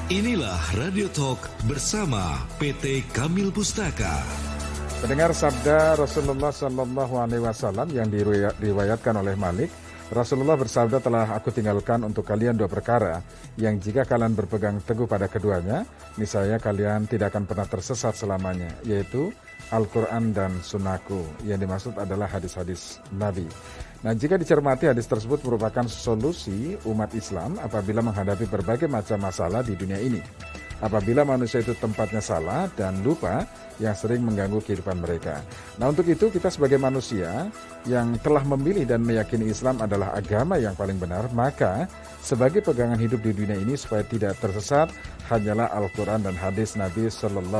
Inilah Radio Talk bersama PT Kamil Pustaka. Pendengar sabda Rasulullah SAW yang diriwayatkan oleh Malik, Rasulullah bersabda, telah aku tinggalkan untuk kalian dua perkara yang jika kalian berpegang teguh pada keduanya, niscaya kalian tidak akan pernah tersesat selamanya, yaitu Al-Quran dan Sunnahku. Yang dimaksud adalah hadis-hadis Nabi. Nah, jika dicermati, hadis tersebut merupakan solusi umat Islam apabila menghadapi berbagai macam masalah di dunia ini. Apabila manusia itu tempatnya salah dan lupa yang sering mengganggu kehidupan mereka. Nah, untuk itu kita sebagai manusia yang telah memilih dan meyakini Islam adalah agama yang paling benar, maka sebagai pegangan hidup di dunia ini supaya tidak tersesat hanyalah Al-Quran dan hadis Nabi SAW.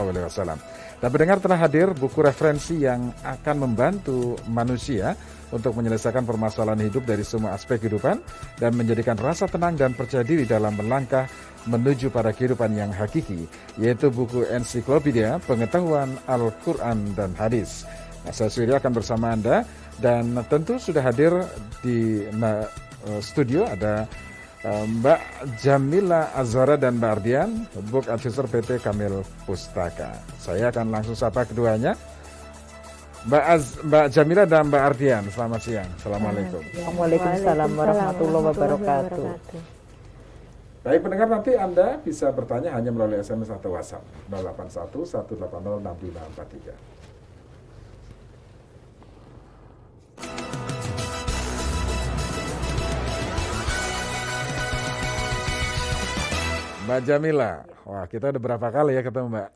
Dan pendengar, telah hadir buku referensi yang akan membantu manusia untuk menyelesaikan permasalahan hidup dari semua aspek kehidupan dan menjadikan rasa tenang dan percaya diri dalam melangkah menuju pada kehidupan yang hakiki, yaitu buku Ensiklopedia Pengetahuan Al-Quran dan Hadis. Nah, saya Surya akan bersama Anda, dan tentu sudah hadir di studio ada Mbak Jamila Azhara dan Mbak Ardian, Book Advisor PT Kamil Pustaka. Saya akan langsung sapa keduanya. Mbak Jamila dan Mbak Ardian, selamat siang. Assalamualaikum. Waalaikumsalam warahmatullahi wabarakatuh. Baik pendengar, nanti Anda bisa bertanya hanya melalui SMS atau WhatsApp 081 180 6543. Mbak Jamila, wah kita udah berapa kali ya ketemu Mbak.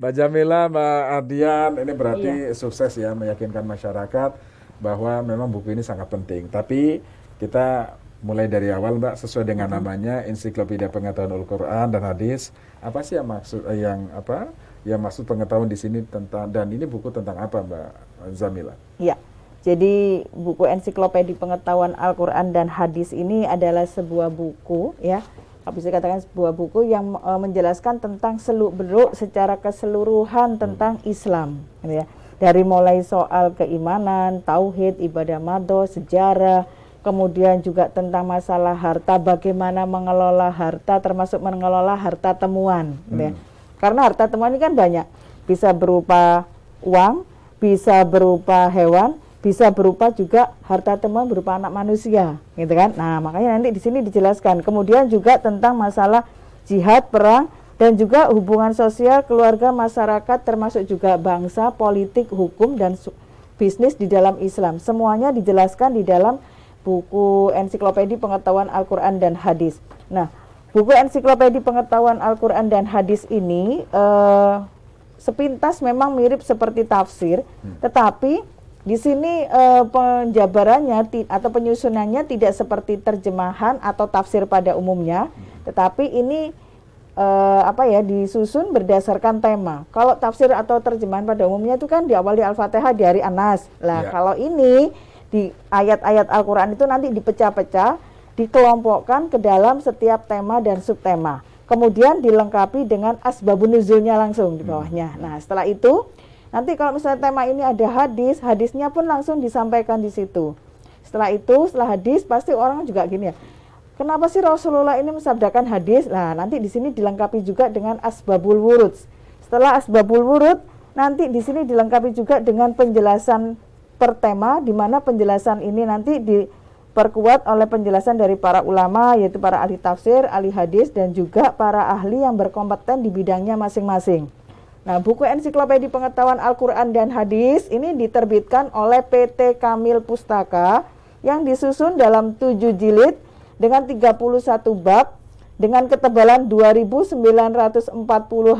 Mbak Jamila, Mbak Ardian, ini berarti sukses ya meyakinkan masyarakat bahwa memang buku ini sangat penting. Tapi kita mulai dari awal Mbak, sesuai dengan namanya Ensiklopedia Pengetahuan Al-Quran dan Hadis. Apa sih yang maksud pengetahuan di sini tentang, dan ini buku tentang apa Mbak Jamila? Iya. Jadi buku Ensiklopedia Pengetahuan Al-Quran dan Hadis ini adalah sebuah buku, ya, bisa dikatakan sebuah buku yang menjelaskan tentang seluk-beluk secara keseluruhan tentang Islam, gitu ya. Dari mulai soal keimanan, tauhid, ibadah madho, sejarah, kemudian juga tentang masalah harta, bagaimana mengelola harta, termasuk mengelola harta temuan, gitu ya. Karena harta temuan ini kan banyak, bisa berupa uang, bisa berupa hewan, bisa berupa juga harta temuan berupa anak manusia, gitu kan. Nah, makanya nanti di sini dijelaskan. Kemudian juga tentang masalah jihad, perang, dan juga hubungan sosial, keluarga, masyarakat, termasuk juga bangsa, politik, hukum, dan bisnis di dalam Islam. Semuanya dijelaskan di dalam buku Ensiklopedia Pengetahuan Al-Quran dan Hadis. Nah, buku Ensiklopedia Pengetahuan Al-Quran dan Hadis ini sepintas memang mirip seperti tafsir, tetapi di sini penjabarannya atau penyusunannya tidak seperti terjemahan atau tafsir pada umumnya, tetapi ini disusun berdasarkan tema. Kalau tafsir atau terjemahan pada umumnya itu kan diawali Al-Fatihah dari Anas. Lah, kalau ini di ayat-ayat Al-Quran itu nanti dipecah-pecah, dikelompokkan ke dalam setiap tema dan subtema. Kemudian dilengkapi dengan asbabun nuzulnya langsung di bawahnya. Nah, setelah itu nanti kalau misalnya tema ini ada hadis, hadisnya pun langsung disampaikan di situ. Setelah itu, setelah hadis, pasti orang juga gini ya, kenapa sih Rasulullah ini mensabdakan hadis? Nah, nanti di sini dilengkapi juga dengan asbabul wurud. Setelah asbabul wurud, nanti di sini dilengkapi juga dengan penjelasan per tema, di mana penjelasan ini nanti diperkuat oleh penjelasan dari para ulama, yaitu para ahli tafsir, ahli hadis, dan juga para ahli yang berkompeten di bidangnya masing-masing. Nah, buku Ensiklopedia Pengetahuan Al-Quran dan Hadis ini diterbitkan oleh PT Kamil Pustaka yang disusun dalam 7 jilid dengan 31 bab dengan ketebalan 2.940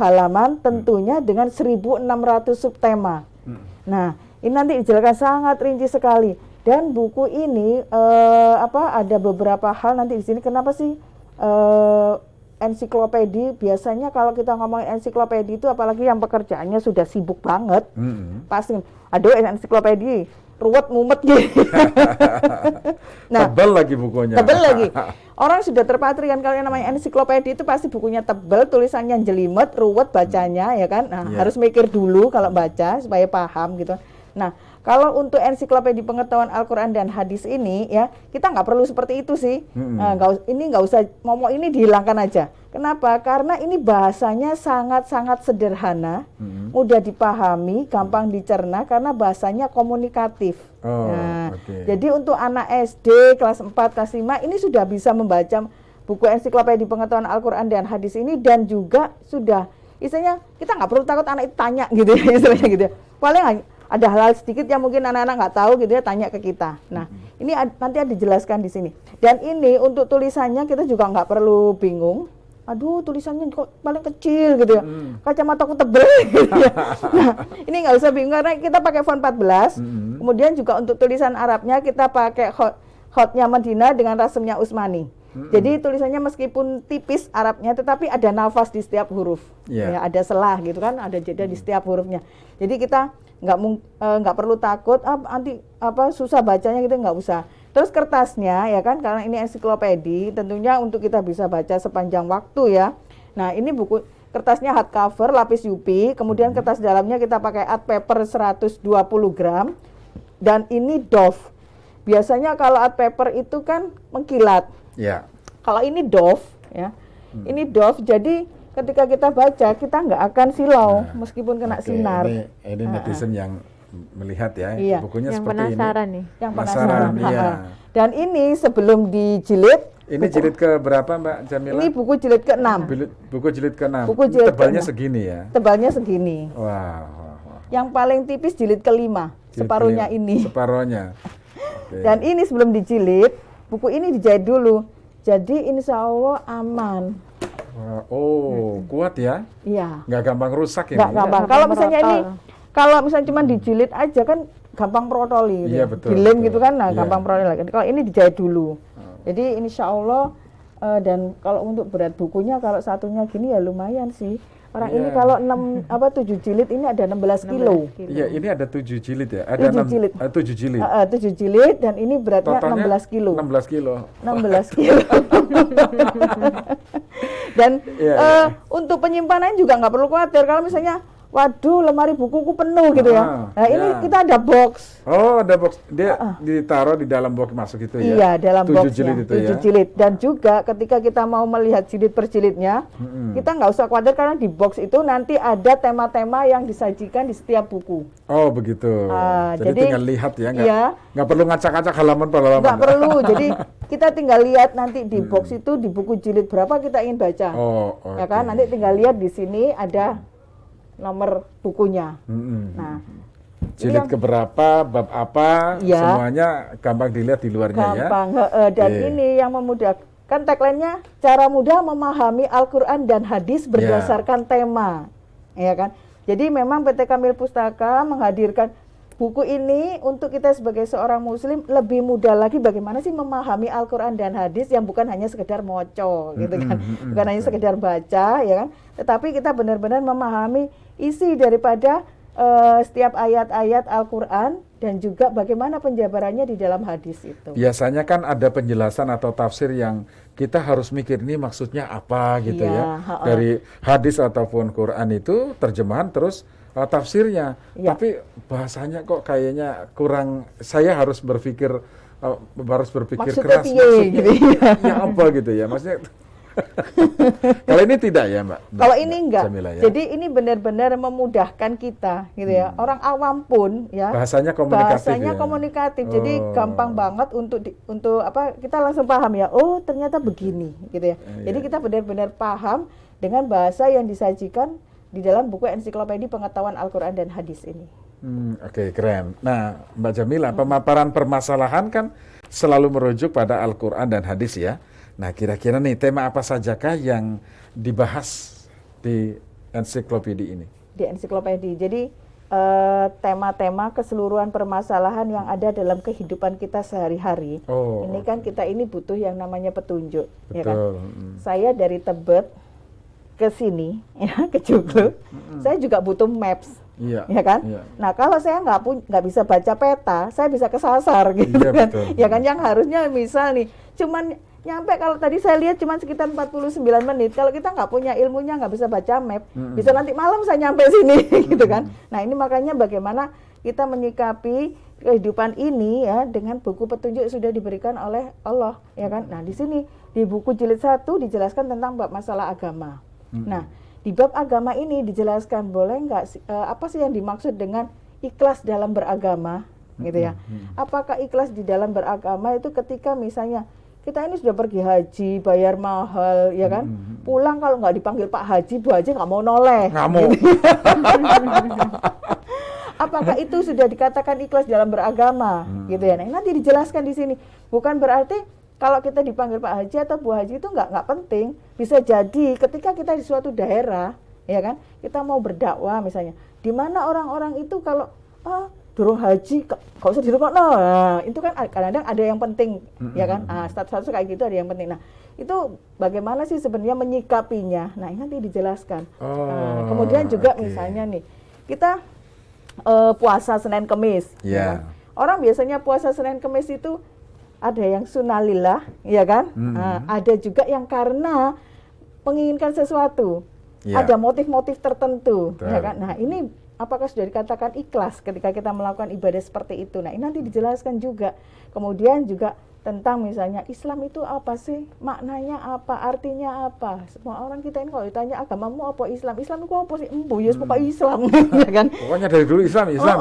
halaman, tentunya dengan 1.600 subtema. Nah, ini nanti dijelaskan sangat rinci sekali. Dan buku ini ada beberapa hal nanti di sini. Kenapa sih ensiklopedia? Biasanya kalau kita ngomongin ensiklopedia itu, apalagi yang pekerjaannya sudah sibuk banget, pasti aduh ensiklopedia ruwet mumet gitu. Nah, tebel lagi bukunya. Tebel lagi. Orang sudah terpatri kan kalau yang namanya ensiklopedia itu pasti bukunya tebel, tulisannya jelimet, ruwet bacanya, ya kan. Nah, harus mikir dulu kalau baca supaya paham gitu. Nah, Kalau untuk ensiklopedia pengetahuan Al-Quran dan hadis ini ya, kita nggak perlu seperti itu sih. Nggak usah ngomong, ini dihilangkan aja. Kenapa? Karena ini bahasanya sangat-sangat sederhana, mudah dipahami, gampang dicerna karena bahasanya komunikatif. Jadi untuk anak SD kelas 4, kelas 5 ini sudah bisa membaca buku ensiklopedia pengetahuan Al-Quran dan hadis ini, dan juga sudah istilahnya kita nggak perlu takut anak itu tanya gitu ya, istilahnya gitu ya. Paling ada hal-hal sedikit yang mungkin anak-anak nggak tahu gitu ya, tanya ke kita. Nah, ini nanti ada dijelaskan di sini. Dan ini untuk tulisannya kita juga nggak perlu bingung. Aduh, tulisannya kok paling kecil gitu ya. Kacamataku tebel gitu ya. Nah, ini nggak usah bingung karena kita pakai font 14. Kemudian juga untuk tulisan Arabnya kita pakai hotnya Madinah dengan rasemnya Utsmani. Jadi tulisannya meskipun tipis Arabnya, tetapi ada nafas di setiap huruf. Ya, ada selah gitu kan, ada jeda di setiap hurufnya. Jadi kita nggak perlu takut nanti susah bacanya gitu, nggak usah. Terus kertasnya ya kan, karena ini ensiklopedia tentunya untuk kita bisa baca sepanjang waktu ya. Nah, ini buku kertasnya hardcover lapis UV, kemudian kertas dalamnya kita pakai art paper 120 gram, dan ini doff. Biasanya kalau art paper itu kan mengkilat. Kalau ini doff ya. Ini doff, jadi ketika kita baca kita nggak akan silau meskipun kena sinar. Ini netizen yang melihat ya, bukunya yang seperti penasaran ini. nih. Yang penasaran. Iya. Dan ini sebelum dijilid. Ini jilid ke berapa Mbak Jamila? Ini buku jilid ke-6. Buku jilid ke-6. Buku jilid tebalnya ke-6. segini ya. Tebalnya segini. Wow. Yang paling tipis jilid ke-5, separuhnya ini. Separuhnya. Dan ini sebelum dijilid, buku ini dijahit dulu. Jadi insya Allah aman. Kuat ya? Iya. Nggak gampang rusak ya? Nggak gampang. Kalau misalnya ini, kalau misalnya cuma dijilid aja kan gampang protoli. Iya, betul. Dilem gitu kan, nah Iya. gampang protoli lagi. Kalau ini dijahit dulu. Jadi insya Allah, dan kalau untuk berat bukunya, kalau satunya gini ya lumayan sih. Orang ini kalau 7 jilid ini ada 16 kilo. Iya, ini ada 7 jilid ya? Ada 7 jilid. 7 jilid. 7 jilid dan ini beratnya Totalnya 16 kilo. 16 kilo. 16 kilo. Dan untuk penyimpanan juga nggak perlu khawatir kalau misalnya, waduh lemari bukuku penuh gitu ya. Nah ini kita ada box. Oh, ada box. Dia ditaruh di dalam box masuk itu ya? Iya, dalam 7 boxnya. jilid itu 7 ya? jilid. Dan juga ketika kita mau melihat jilid per jilidnya, kita nggak usah khawatir karena di box itu nanti ada tema-tema yang disajikan di setiap buku. Oh begitu. Jadi tinggal lihat ya, nggak perlu ngacak-ngacak halaman per halaman. Nggak perlu. Jadi kita tinggal lihat nanti di box itu di buku jilid berapa kita ingin baca. Ya kan? Nanti tinggal lihat di sini ada nomor bukunya. Nah, jilid keberapa, bab apa, semuanya gampang dilihat di luarnya ya. Gampang. Dan ini yang memudahkan, tagline-nya cara mudah memahami Al-Quran dan hadis berdasarkan tema, ya kan? Jadi memang PT Kamil Pustaka menghadirkan buku ini untuk kita sebagai seorang muslim lebih mudah lagi bagaimana sih memahami Al-Quran dan hadis yang bukan hanya sekedar moco gitu kan, bukan hanya sekedar baca ya kan, tetapi kita benar-benar memahami isi daripada setiap ayat-ayat Al-Quran dan juga bagaimana penjabarannya di dalam hadis itu. Biasanya kan ada penjelasan atau tafsir yang kita harus mikir ini maksudnya apa gitu ya. Dari hadis ataupun Quran itu terjemahan terus tafsirnya. Tapi bahasanya kok kayaknya kurang, saya harus berpikir keras maksudnya gitu ya apa gitu ya. Maksudnya kalau ini tidak ya Mbak? Kalau ini enggak. Jamila, ya? Jadi ini benar-benar memudahkan kita gitu ya. Orang awam pun ya. Bahasanya komunikatif. Jadi gampang banget untuk kita langsung paham ya. Oh, ternyata begini gitu ya. Jadi kita benar-benar paham dengan bahasa yang disajikan di dalam buku ensiklopedia pengetahuan Al-Quran dan hadis ini. Oke, keren. Nah, Mbak Jamila, pemaparan permasalahan kan selalu merujuk pada Al-Quran dan hadis ya. Nah, kira-kira nih tema apa sajakah yang dibahas di ensiklopedia ini? Di ensiklopedia. Jadi tema-tema keseluruhan permasalahan yang ada dalam kehidupan kita sehari-hari. Ini kan kita ini butuh yang namanya petunjuk. Betul. Ya kan? Saya dari Tebet ke sini, ya, ke Joglo, saya juga butuh maps. Ya kan? Nah, kalau saya nggak bisa baca peta, saya bisa kesasar gitu kan. Betul. Ya kan, yang harusnya misal nih, cuman nyampe, kalau tadi saya lihat cuma sekitar 49 menit. Kalau kita nggak punya ilmunya, nggak bisa baca map, bisa nanti malam saya nyampe sini gitu kan. Nah, ini makanya bagaimana kita menyikapi kehidupan ini ya dengan buku petunjuk sudah diberikan oleh Allah, ya kan? Nah, di sini di buku jilid 1 dijelaskan tentang bab masalah agama. Nah, di bab agama ini dijelaskan boleh nggak apa sih yang dimaksud dengan ikhlas dalam beragama, gitu ya? Apakah ikhlas di dalam beragama itu ketika misalnya kita ini sudah pergi haji, bayar mahal, ya kan? Pulang kalau nggak dipanggil Pak Haji, Bu Haji nggak mau noleh. Nggak mau. Gitu. Apakah itu sudah dikatakan ikhlas dalam beragama, gitu ya? Nah, nanti dijelaskan di sini. Bukan berarti kalau kita dipanggil Pak Haji atau Bu Haji itu nggak penting. Bisa jadi ketika kita di suatu daerah, ya kan, kita mau berdakwah misalnya, di mana orang-orang itu kalau durung haji, kok usah dirukokno. Nah, itu kan kadang-kadang ada yang penting, ya kan? Status kayak gitu ada yang penting. Nah, itu bagaimana sih sebenarnya menyikapinya? Nah, ini nanti dijelaskan. Kemudian juga misalnya nih, kita puasa Senin Kemis. Ya kan? Orang biasanya puasa Senin Kemis itu ada yang sunnalillah, ya kan? Ada juga yang karena menginginkan sesuatu. Ada motif-motif tertentu, ya kan? Nah, ini apakah sudah dikatakan ikhlas ketika kita melakukan ibadah seperti itu? Nah, ini nanti dijelaskan juga. Kemudian juga tentang misalnya Islam itu apa sih? Maknanya apa? Artinya apa? Semua orang kita ini kalau ditanya agamamu apa Islam? Islam itu apa sih? Yes, pokoknya Islam, ya kan? Pokoknya dari dulu Islam gitu ya.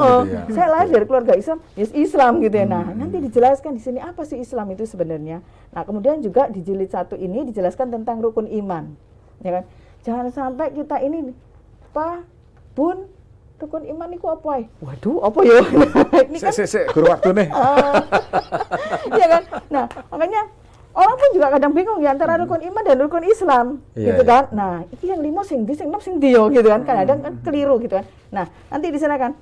Saya lahir dari keluarga Islam, yes Islam gitu ya. Nah, nanti dijelaskan di sini apa sih Islam itu sebenarnya. Nah, kemudian juga di jilid 1 ini dijelaskan tentang rukun iman. Ya kan? Jangan sampai kita ini Pak, Bun, rukun iman itu apa? Waduh, apa ya? Ini kan guru waktu nih. Ya kan? Nah, makanya orang pun juga kadang bingung ya antara rukun iman dan rukun Islam, gitu kan? Nah, ini yang 5 sing di, sing 6 sing dia, gitu kan? Kadang kan keliru gitu kan. Nah, nanti di sana kan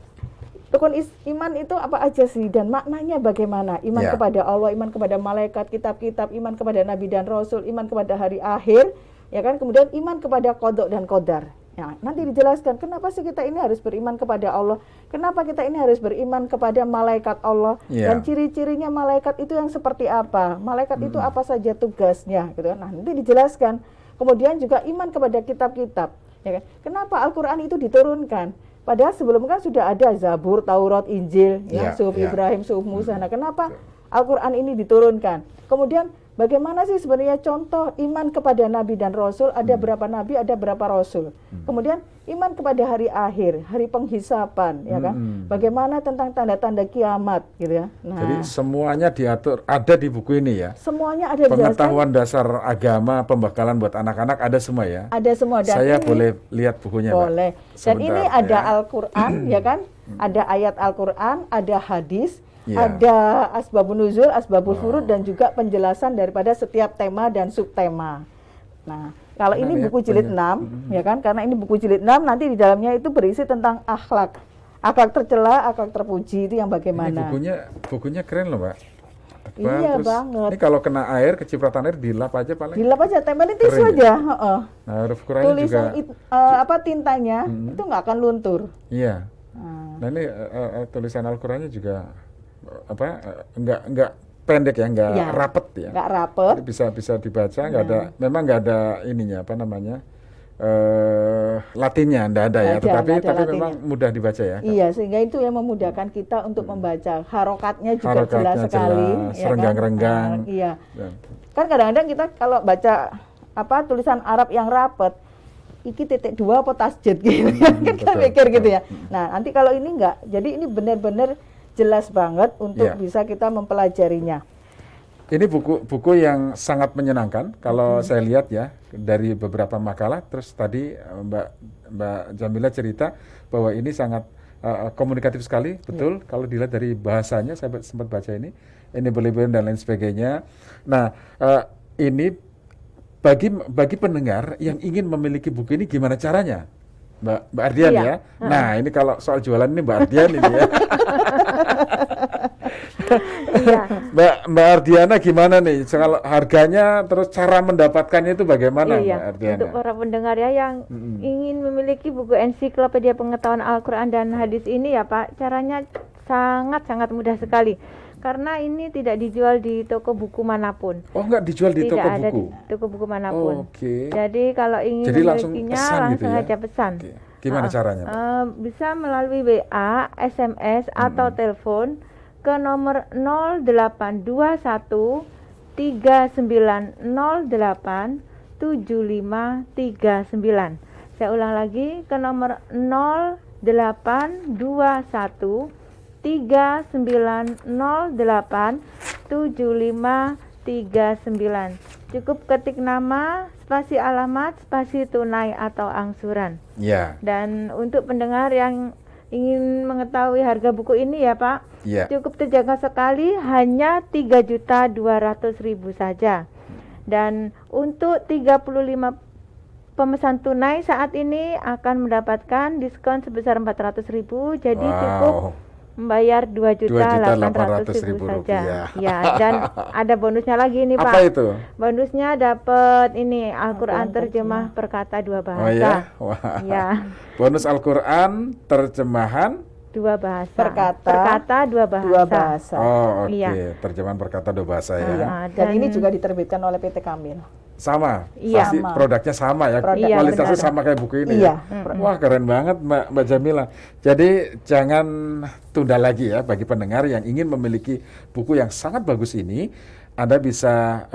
rukun iman itu apa aja sih dan maknanya bagaimana? Iman kepada Allah, iman kepada malaikat, kitab-kitab, iman kepada nabi dan rasul, iman kepada hari akhir, ya kan? Kemudian iman kepada qada dan qadar. Ya, nanti dijelaskan kenapa sih kita ini harus beriman kepada Allah, kenapa kita ini harus beriman kepada malaikat Allah, dan ciri-cirinya malaikat itu yang seperti apa, malaikat itu apa saja tugasnya, gitu kan? Nah, nanti dijelaskan. Kemudian juga iman kepada kitab-kitab, ya kan? Kenapa Al-Quran itu diturunkan? Padahal sebelumnya kan sudah ada Zabur, Taurat, Injil, Suhuf Ibrahim, Suhuf Musa. Nah, kenapa Al-Quran ini diturunkan? Kemudian bagaimana sih sebenarnya contoh iman kepada nabi dan rasul? Ada berapa nabi, ada berapa rasul? Kemudian iman kepada hari akhir, hari penghisapan, ya kan? Bagaimana tentang tanda-tanda kiamat, gitu ya? Nah, jadi semuanya diatur, ada di buku ini ya? Semuanya ada. Pengetahuan dasar agama, pembekalan buat anak-anak ada semua ya? Ada semua. Dan saya boleh lihat bukunya, boleh. Dan ini ada Al-Quran, ya kan? Ada ayat Al-Quran, ada hadis, ada asbabun nuzul, asbabul furud, dan juga penjelasan daripada setiap tema dan subtema. Nah, kalau ini buku jilid 6, ya kan? Karena ini buku jilid 6, nanti di dalamnya itu berisi tentang akhlak. Akhlak tercela, akhlak terpuji, itu yang bagaimana. Ini bukunya keren loh, Mbak. Iya banget. Ini kalau kena air, kecipratan air, dilap aja paling. Dilap aja, tempelin tisu aja. Nah, huruf Qur'annya juga. Tulisan tintanya itu nggak akan luntur. Iya. Nah, ini tulisan Al-Qur'annya juga enggak pendek ya, enggak rapet ya. Enggak rapet. Jadi bisa dibaca, enggak ada, memang enggak ada ininya Latinnya enggak ada ya, tapi memang mudah dibaca ya. Iya, sehingga itu yang memudahkan kita untuk membaca. Harokatnya juga jelas sekali, renggang-renggang. Iya. Kan kadang-kadang kita kalau baca tulisan Arab yang rapet, iki titik 2 apa tasjid gitu kan kita mikir gitu ya. Nah, nanti kalau ini enggak. Jadi ini benar-benar jelas banget untuk bisa kita mempelajarinya. Ini buku yang sangat menyenangkan kalau saya lihat ya dari beberapa makalah. Terus tadi Mbak Jamila cerita bahwa ini sangat komunikatif sekali, betul. Kalau dilihat dari bahasanya, saya sempat baca ini berlebihan dan lain sebagainya. Nah, ini bagi pendengar yang ingin memiliki buku ini gimana caranya? Mbak Ardian ya. Nah, ini kalau soal jualan ini Mbak Ardian ini ya. Mbak Ardiana gimana nih? Kalau harganya, terus cara mendapatkannya itu bagaimana, Mbak Ardiana? Untuk para pendengar ya yang ingin memiliki buku ensiklopedia pengetahuan Al-Quran dan hadis ini ya Pak, caranya sangat-sangat mudah sekali. Karena ini tidak dijual di toko buku manapun. Oh, enggak dijual di toko buku? Tidak ada di toko buku manapun. Oke. Jadi kalau ingin memilikinya langsung gitu ya? aja pesan. Gimana caranya, Mbak? Bisa melalui WA, SMS atau telepon ke nomor 0821 3908 7539. Saya ulang lagi, ke nomor 0821 3908 7539. Cukup ketik nama, spasi alamat, spasi tunai atau angsuran. Ya. Dan untuk pendengar yang ingin mengetahui harga buku ini ya Pak, cukup terjangkau sekali, hanya 3.200.000 saja. Dan untuk 35 pemesan tunai saat ini akan mendapatkan diskon sebesar 400.000, jadi cukup membayar 2.800.000 saja. Ya, dan ada bonusnya lagi nih Pak. Apa itu? Bonusnya dapat ini Al-Quran terjemah perkata 2 bahasa. Oh ya? Wah. Ya. Bonus Al-Quran terjemahan 2 bahasa. Perkata 2 bahasa. Oh, oke. Iya. Terjemahan perkata 2 bahasa ya. Dan ini juga diterbitkan oleh PT Kamil. Sama, Iya. pasti produknya sama ya, Iya, kualitasnya benar. sama kayak buku ini Iya. ya. Wah, keren banget Mbak Jamila. Jadi jangan tunda lagi ya, bagi pendengar yang ingin memiliki buku yang sangat bagus ini, Anda bisa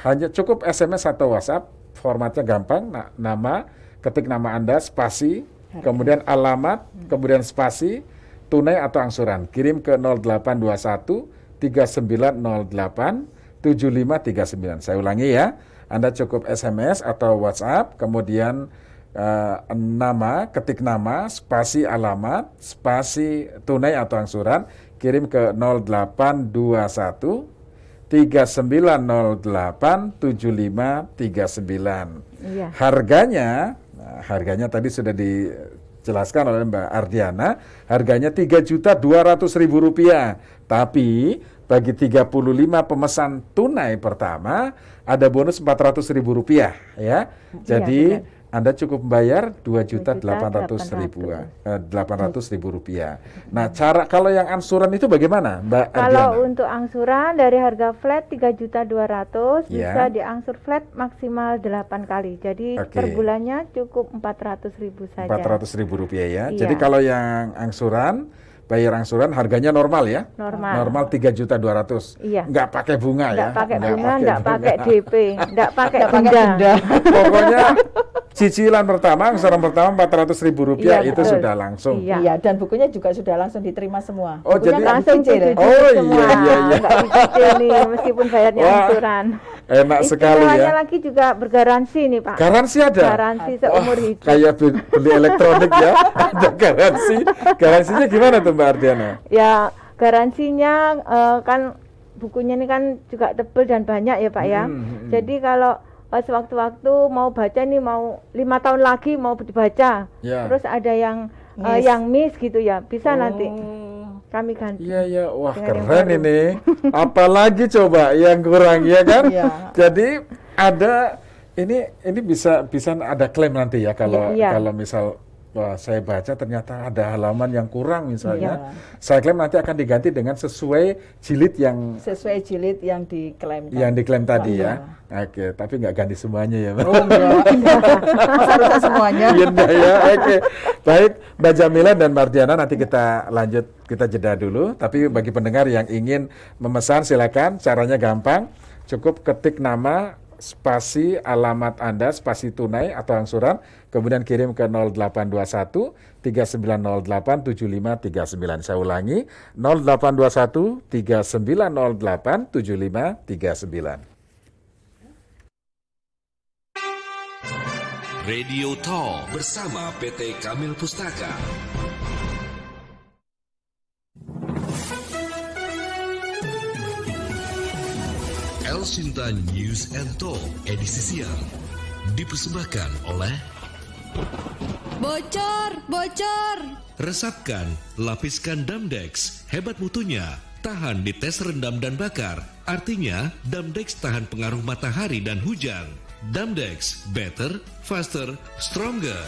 hanya cukup SMS atau WhatsApp, formatnya gampang, nama, ketik nama Anda, spasi, kemudian alamat, kemudian spasi, tunai atau angsuran. Kirim ke 0821 3908 7539. Saya ulangi ya. Anda cukup SMS atau WhatsApp, kemudian nama, ketik nama, spasi alamat, spasi tunai atau angsuran, kirim ke 0821 3908 7539. Iya. Harganya tadi sudah dijelaskan oleh Mbak Ardiana, harganya Rp3.200.000. Tapi bagi 35 pemesan tunai pertama ada bonus Rp400.000 ya. Jadi Anda cukup membayar Rp2.800.000. Nah, kalau yang angsuran itu bagaimana, Mbak Ardiana? Kalau untuk angsuran dari harga flat 3.200.000 bisa diangsur flat maksimal 8 kali. Jadi per bulannya cukup Rp400.000 saja. Rp400.000 ya. Iya. Jadi kalau yang angsuran, bayar angsuran harganya normal ya? Normal 3.200.000. Iya. Nggak pakai bunga ya? Nggak pakai bunga, nggak pakai DP, nggak pakai denda. Pokoknya cicilan pertama, angsuran pertama Rp400.000 Iya, itu betul. sudah langsung. Iya, dan bukunya juga sudah langsung diterima semua. Oh, Bukunya jadi nggak Langsung dicicil. dicicil iya, semua. iya. Nggak dicicil nih, meskipun bayarnya Wah, angsuran. Enak sekali Istilahnya ya. lagi juga bergaransi nih Pak. Garansi ada? Garansi seumur hidup. Kayak beli elektronik ya, ada garansi. Garansinya gimana tuh Mbak Ardiana? Ya, garansinya kan bukunya ini kan juga tebal dan banyak ya Pak ya. Jadi kalau sewaktu-waktu mau baca nih, mau 5 tahun lagi mau dibaca, Ya. terus ada yang miss gitu ya, bisa nanti kami ganti. Iya, wah Dengan yang keren baru. ini. Apalagi coba yang kurang ya kan? Iya. Jadi ada ini bisa ada klaim nanti ya kalau Iya. kalau misal wah, saya baca ternyata ada halaman yang kurang misalnya. Iya. Saya klaim nanti akan diganti dengan sesuai jilid yang Sesuai jilid yang diklaim. diklaim tadi Iya. ya. Oke, tapi nggak ganti semuanya ya, Mbak. Oh enggak. Masa harusnya semuanya. Iya enggak ya. Oke. Baik, Mbak Jamila dan Mardiana, nanti kita lanjut, kita jeda dulu. Tapi bagi pendengar yang ingin memesan silakan, caranya gampang. Cukup ketik nama, spasi alamat Anda, spasi tunai atau angsuran, kemudian kirim ke 0821 3908 7539. Saya ulangi, 0821 3908 7539. Radio Talk bersama PT Kamil Pustaka. El Sinta News and Talk edisi siang dipersembahkan oleh Bocor. Resapkan, lapiskan Damdex, hebat mutunya, tahan di tes rendam dan bakar. Artinya, Damdex tahan pengaruh matahari dan hujan. Damdex, better, faster, stronger.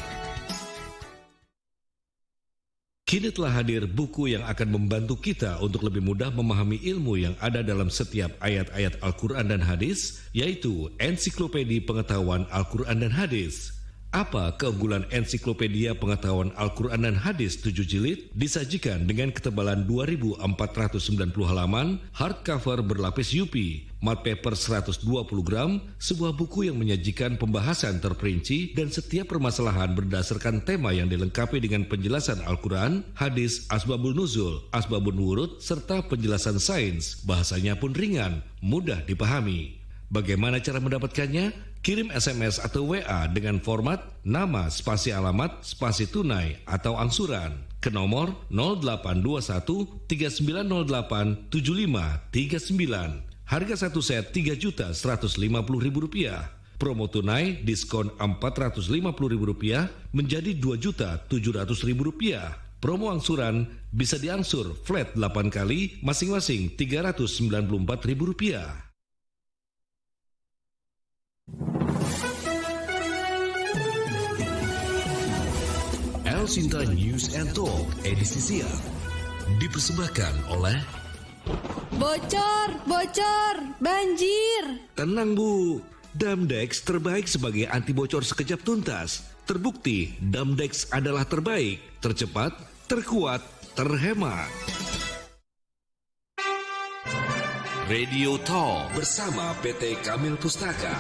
Kini telah hadir buku yang akan membantu kita untuk lebih mudah memahami ilmu yang ada dalam setiap ayat-ayat Al-Quran dan Hadis, yaitu Ensiklopedia Pengetahuan Al-Quran dan Hadis. Apa keunggulan ensiklopedia pengetahuan Al-Quran dan Hadis 7 jilid disajikan dengan ketebalan 2.490 halaman, hardcover berlapis UP, mat paper 120 gram, sebuah buku yang menyajikan pembahasan terperinci dan setiap permasalahan berdasarkan tema yang dilengkapi dengan penjelasan Al-Quran, Hadis, Asbabul Nuzul, Asbabun Wurud, serta penjelasan sains. Bahasanya pun ringan, mudah dipahami. Bagaimana cara mendapatkannya? Kirim SMS atau WA dengan format nama spasi alamat spasi tunai atau angsuran ke nomor 0821 3908 7539. Harga satu set Rp3.150.000. Promo tunai diskon Rp450.000 menjadi Rp2.700.000. Promo angsuran bisa diangsur flat 8 kali masing-masing Rp394.000. El Sinta News and Talk edisi siang dipersembahkan oleh Bocor, banjir. Tenang Bu, Damdex terbaik sebagai anti bocor sekejap tuntas. Terbukti Damdex adalah terbaik, tercepat, terkuat, terhemat. Radio Talk bersama PT Kamil Pustaka.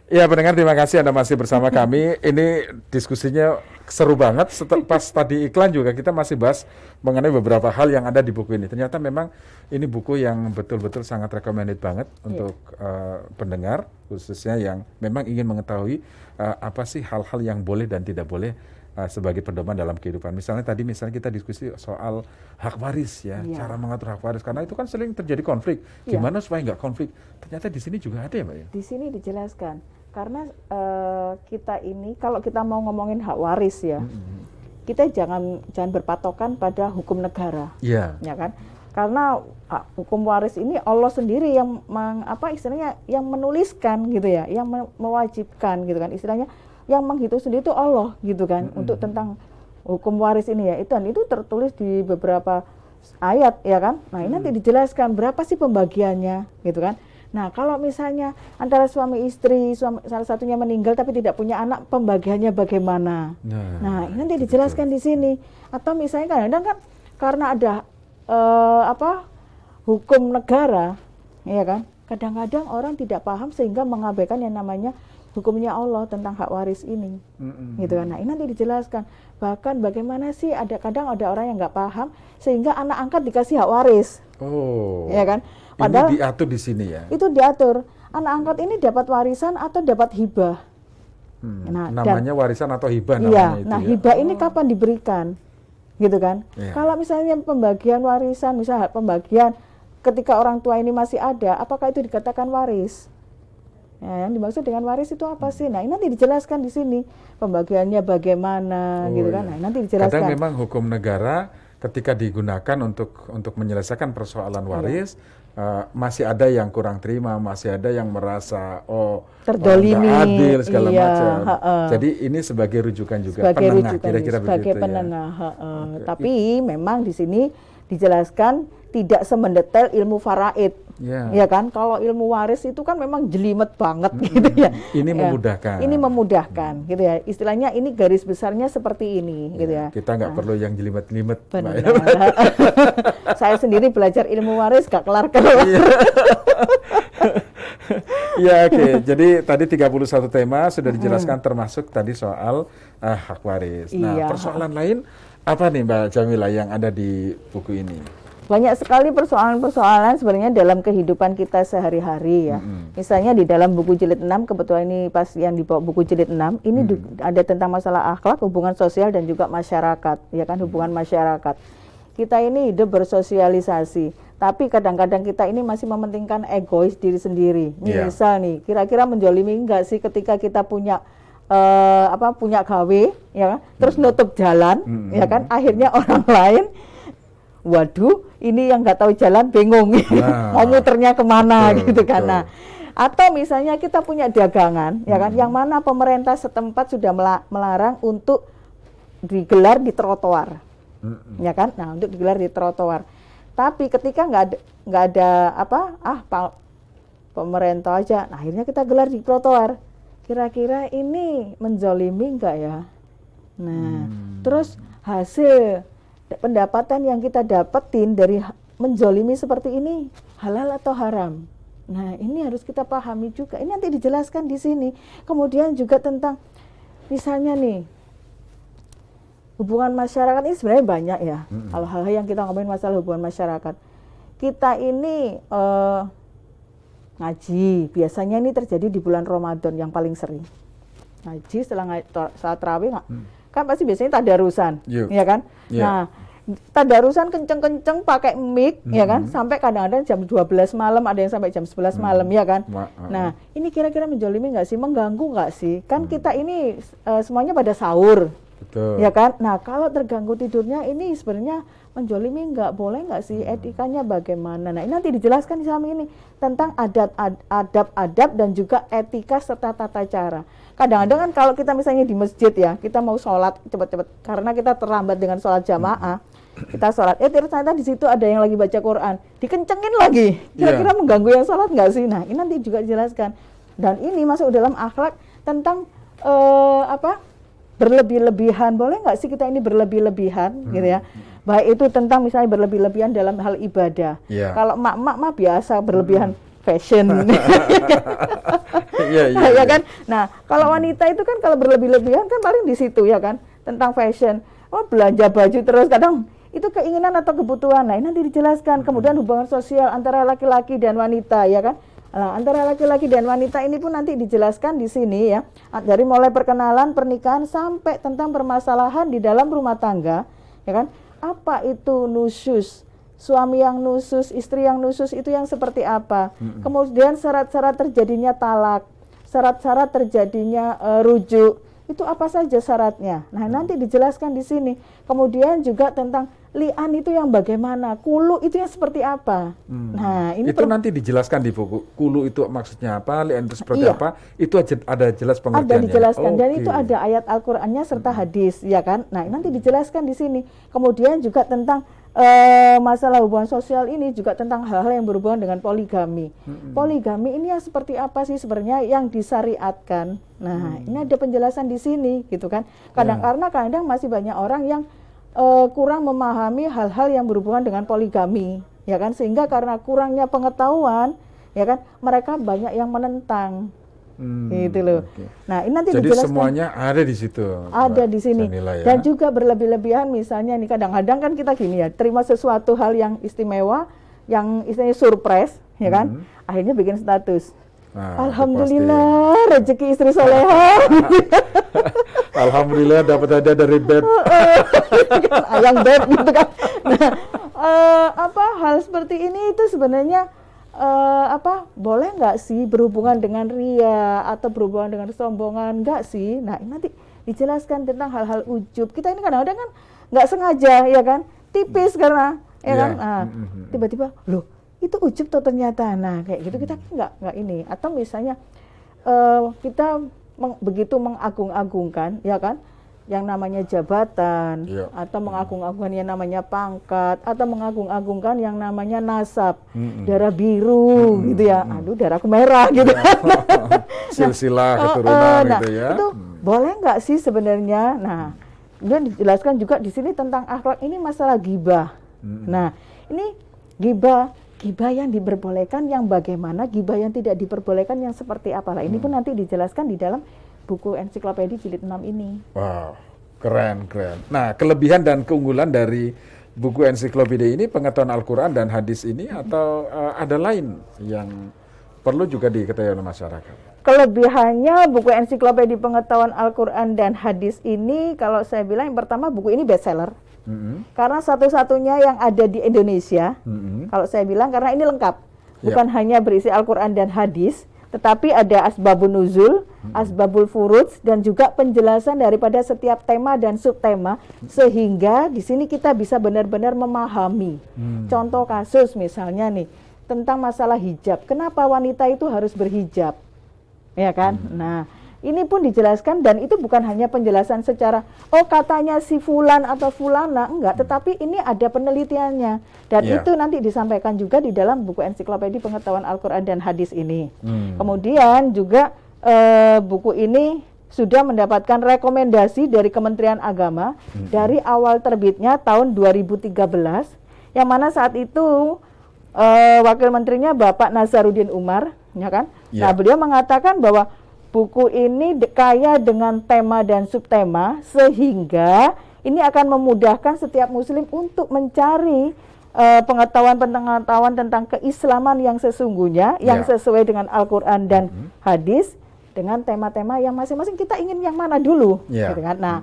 Ya pendengar, terima kasih Anda masih bersama kami. Ini diskusinya seru banget. Pas tadi iklan juga kita masih bahas mengenai beberapa hal yang ada di buku ini. Ternyata memang ini buku yang betul-betul sangat recommended banget untuk pendengar, khususnya yang memang ingin mengetahui apa sih hal-hal yang boleh dan tidak boleh sebagai pedoman dalam kehidupan. Misalnya kita diskusi soal hak waris ya, cara mengatur hak waris, karena itu kan sering terjadi konflik. Gimana supaya nggak konflik? Ternyata di sini juga ada ya Mbak ya? Di sini dijelaskan. Karena kita ini kalau kita mau ngomongin hak waris ya, kita jangan berpatokan pada hukum negara, ya kan? Karena hukum waris ini Allah sendiri yang yang menuliskan gitu ya, yang mewajibkan gitu kan, istilahnya yang menghitung sendiri itu Allah gitu kan, untuk tentang hukum waris ini ya, dan itu tertulis di beberapa ayat ya kan. Nah ini nanti dijelaskan berapa sih pembagiannya gitu kan. Nah, kalau misalnya antara suami istri, salah satunya meninggal tapi tidak punya anak, pembagiannya bagaimana? Nah, ini nanti dijelaskan di sini. Atau misalnya kadang-kadang kan karena ada hukum negara, ya kan? Kadang-kadang orang tidak paham sehingga mengabaikan yang namanya hukumnya Allah tentang hak waris ini, gitu kan? Nah, ini nanti dijelaskan. Bahkan bagaimana sih kadang ada orang yang nggak paham sehingga anak angkat dikasih hak waris, ya kan? Padahal ini diatur di sini ya. Itu diatur. Anak angkat ini dapat warisan atau dapat hibah. Nah, namanya warisan atau hibah namanya itu. Nah, hibah ini kapan diberikan? Gitu kan? Kalau misalnya pembagian warisan, misalnya pembagian ketika orang tua ini masih ada, apakah itu dikatakan waris? Ya, yang dimaksud dengan waris itu apa sih? Nah, ini nanti dijelaskan di sini. Pembagiannya bagaimana gitu kan. Nah, nanti dijelaskan. Kadang memang hukum negara ketika digunakan untuk menyelesaikan persoalan waris, masih ada yang kurang terima, masih ada yang merasa terdolimi, adil segala macam. Jadi ini sebagai rujukan juga, sebagai penengah, kira-kira sebagai begitu penengah. Tapi memang di sini dijelaskan tidak semendetail ilmu faraid. Ya kan, kalau ilmu waris itu kan memang jelimet banget gitu ya. Ini memudahkan. Ini memudahkan gitu ya. Istilahnya ini garis besarnya seperti ini gitu ya. Kita nggak perlu yang jelimet-jelimet. Benar. Saya sendiri belajar ilmu waris gak kelar-kelar. Ya oke. Jadi tadi 31 tema sudah dijelaskan, termasuk tadi soal hak waris. Nah, persoalan lain apa nih Mbak Jamila yang ada di buku ini? Banyak sekali persoalan-persoalan sebenarnya dalam kehidupan kita sehari-hari ya. Misalnya di dalam buku jilid 6, kebetulan ini pas yang dibawa buku jilid 6, ini ada tentang masalah akhlak, hubungan sosial dan juga masyarakat, ya kan, hubungan masyarakat. Kita ini hidup bersosialisasi, tapi kadang-kadang kita ini masih mementingkan egois diri sendiri. Misal nih, kira-kira menjolimi enggak sih ketika kita punya punya gawe, ya kan, terus nutup jalan, ya kan, akhirnya orang lain waduh, ini yang nggak tahu jalan bingung, mau muternya kemana gitu kan. Nah, atau misalnya kita punya dagangan, ya kan, yang mana pemerintah setempat sudah melarang untuk digelar di trotoar, ya kan. Nah, untuk digelar di trotoar. Tapi ketika nggak ada pemerintah aja, nah, akhirnya kita gelar di trotoar. kira-kira ini menzolimi enggak ya? Nah, terus hasil pendapatan yang kita dapetin dari menzolimi seperti ini halal atau haram? Nah, ini harus kita pahami juga. Ini nanti dijelaskan di sini. Kemudian juga tentang misalnya nih, hubungan masyarakat ini sebenarnya banyak ya. Hal-hal yang kita ngomongin masalah hubungan masyarakat. Kita ini ngaji, biasanya ini terjadi di bulan Ramadan yang paling sering. Ngaji setelah saat tarawih kan pasti biasanya tadarusan, ya kan? Nah, tadarusan kenceng-kenceng pakai mic, ya kan? Sampai kadang-kadang jam 12 malam, ada yang sampai jam 11 malam, ya kan? Nah, ini kira-kira menjolimi nggak sih? Mengganggu nggak sih? Kan kita ini semuanya pada sahur. Betul. Ya kan? Nah, kalau terganggu tidurnya ini sebenarnya menjolimi nggak, boleh nggak sih? Etikanya bagaimana? Nah, ini nanti dijelaskan di samping ini tentang adab-adab dan juga etika serta tata cara. Kadang-kadang kan kalau kita misalnya di masjid ya, kita mau sholat cepat-cepat karena kita terlambat dengan sholat jamaah, kita sholat, ternyata di situ ada yang lagi baca Quran, dikencengin lagi. Kira-kira mengganggu yang sholat nggak sih? Nah, ini nanti juga dijelaskan. Dan ini masuk dalam akhlak tentang berlebih-lebihan. Boleh nggak sih kita ini berlebih-lebihan gitu ya? Baik itu tentang misalnya berlebih-lebihan dalam hal ibadah. Kalau emak-emak mah biasa berlebihan fashion. Ya kan? Nah, kalau wanita itu kan kalau berlebih-lebihan kan paling di situ ya kan, tentang fashion. Oh, belanja baju terus, kadang itu keinginan atau kebutuhan. Nah, ini nanti dijelaskan. Kemudian hubungan sosial antara laki-laki dan wanita ya kan. Nah, antara laki-laki dan wanita ini pun nanti dijelaskan di sini ya. Dari mulai perkenalan, pernikahan sampai tentang permasalahan di dalam rumah tangga, ya kan? Apa itu nusyus? Suami yang nusus, istri yang nusus itu yang seperti apa? Kemudian syarat-syarat terjadinya talak, syarat-syarat terjadinya rujuk, itu apa saja syaratnya? Nah, nanti dijelaskan di sini. Kemudian juga tentang li'an itu yang bagaimana, kulu itu yang seperti apa? Nah, ini itu nanti dijelaskan di buku. Kulu itu maksudnya apa, li'an itu seperti apa? Itu ada jelas pengertiannya. Ada dijelaskan dan itu ada ayat Al-Qur'annya serta hadis, ya kan? Nah, nanti dijelaskan di sini. Kemudian juga tentang masalah hubungan sosial ini juga tentang hal-hal yang berhubungan dengan poligami. Poligami ini yang seperti apa sih sebenarnya yang disyariatkan? Nah, ini ada penjelasan di sini, gitu kan? Karena kadang masih banyak orang yang kurang memahami hal-hal yang berhubungan dengan poligami, ya kan? Sehingga karena kurangnya pengetahuan, ya kan, mereka banyak yang menentang. Gitu loh. Nah, ini nanti jadi dijelaskan. semuanya ada di situ. Ada di sini. Jamila, ya? Dan juga berlebih-lebihan misalnya nih kadang-kadang kan kita gini ya, terima sesuatu hal yang istimewa, yang istilahnya surprise, ya kan? Akhirnya bikin status. Nah, alhamdulillah rezeki istri soleha. Alhamdulillah dapat hadiah dari beb. Ayang beb gitu kan. Nah, hal seperti ini itu sebenarnya boleh nggak sih berhubungan dengan ria atau berhubungan dengan kesombongan, nggak sih? Nah, ini nanti dijelaskan tentang hal-hal ujub. Kita ini kadang-kadang kan nggak sengaja, ya kan? Tipis karena, ya kan? Nah, tiba-tiba, loh, itu ujub tuh ternyata. Nah, kayak gitu kita nggak ini. Atau misalnya kita begitu mengagung-agungkan, ya kan? Yang namanya jabatan, atau mengagung-agungkan yang namanya pangkat, atau mengagung-agungkan yang namanya nasab, darah biru, gitu ya. Aduh, darahku merah, gitu. Silsilah keturunan, gitu ya. Itu boleh nggak sih sebenarnya? Nah, kemudian dijelaskan juga di sini tentang akhlak ini masalah ghibah. Nah, ini ghibah yang diperbolehkan, yang bagaimana, ghibah yang tidak diperbolehkan, yang seperti apalah. Ini pun nanti dijelaskan di dalam buku ensiklopedia jilid 6 ini. Wow, keren. Nah, kelebihan dan keunggulan dari buku ensiklopedia ini, pengetahuan Al-Quran dan hadis ini, atau ada lain yang perlu juga diketahui oleh masyarakat? Kelebihannya buku ensiklopedia pengetahuan Al-Quran dan hadis ini, kalau saya bilang yang pertama buku ini bestseller. Karena satu-satunya yang ada di Indonesia, kalau saya bilang karena ini lengkap. Bukan hanya berisi Al-Quran dan hadis, tetapi ada asbabun nuzul, asbabul furuj, dan juga penjelasan daripada setiap tema dan subtema, sehingga di sini kita bisa benar-benar memahami. Contoh kasus misalnya nih, tentang masalah hijab. Kenapa wanita itu harus berhijab? Ya kan? Nah, ini pun dijelaskan, dan itu bukan hanya penjelasan secara, oh katanya si fulan atau fulana, enggak, tetapi ini ada penelitiannya. Dan itu nanti disampaikan juga di dalam buku ensiklopedia pengetahuan Al-Quran dan hadis ini. Kemudian juga buku ini sudah mendapatkan rekomendasi dari Kementerian Agama dari awal terbitnya tahun 2013, yang mana saat itu Wakil Menterinya Bapak Nazaruddin Umar, ya kan? Nah, beliau mengatakan bahwa buku ini kaya dengan tema dan subtema, sehingga ini akan memudahkan setiap Muslim untuk mencari pengetahuan tentang keislaman yang sesungguhnya, yang sesuai dengan Al-Quran dan hadis, dengan tema-tema yang masing-masing kita ingin yang mana dulu, gitu kan? Nah,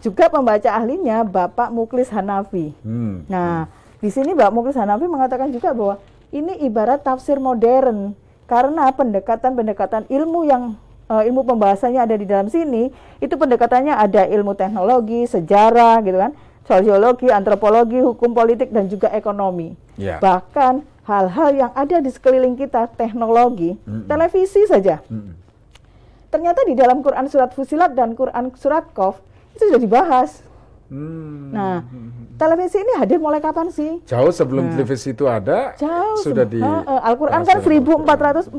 juga pembaca ahlinya Bapak Muklis Hanafi. Nah, di sini Bapak Muklis Hanafi mengatakan juga bahwa ini ibarat tafsir modern, karena pendekatan ilmu yang ilmu pembahasannya ada di dalam sini, itu pendekatannya ada ilmu teknologi, sejarah, gitu kan, sosiologi, antropologi, hukum politik, dan juga ekonomi. Bahkan hal-hal yang ada di sekeliling kita, teknologi, televisi saja. Ternyata di dalam Quran surat Fusilat dan Quran surat Qaf itu sudah dibahas. Nah, televisi ini hadir mulai kapan sih? Jauh sebelum televisi itu ada, sudah di Al-Quran kan 1440.000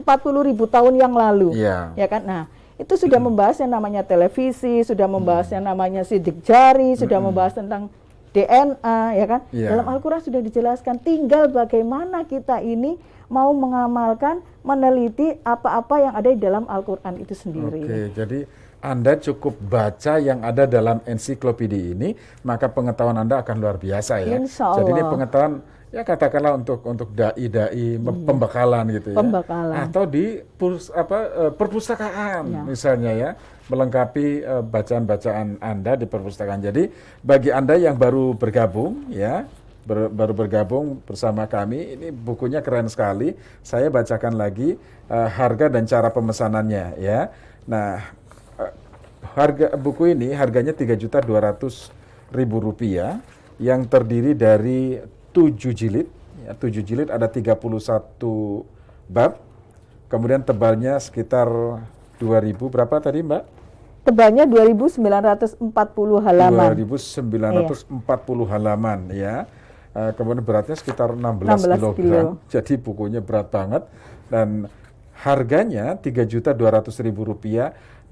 tahun yang lalu, ya kan? Nah, itu sudah membahas yang namanya televisi, sudah membahas yang namanya sidik jari, sudah membahas tentang DNA, ya kan? Dalam Al-Quran sudah dijelaskan, tinggal bagaimana kita ini mau mengamalkan, meneliti apa-apa yang ada di dalam Al-Quran itu sendiri. Oke, jadi Anda cukup baca yang ada dalam ensiklopedia ini, maka pengetahuan Anda akan luar biasa ya. Insya Allah. Jadi ini pengetahuan ya katakanlah untuk dai-dai pembekalan gitu ya. Pembekalan. Atau di perpustakaan misalnya ya, melengkapi bacaan-bacaan Anda di perpustakaan. Jadi bagi Anda yang baru bergabung ya, baru bergabung bersama kami, ini bukunya keren sekali. Saya bacakan lagi harga dan cara pemesanannya ya. Nah, harga buku ini harganya Rp3.200.000 yang terdiri dari 7 jilid. Ya, 7 jilid ada 31 bab. Kemudian tebalnya sekitar 2000 berapa tadi, Mbak? Tebalnya 2.940 halaman. 2.940 halaman ya. Kemudian beratnya sekitar 16 kilogram. Jadi bukunya berat banget dan harganya Rp3.200.000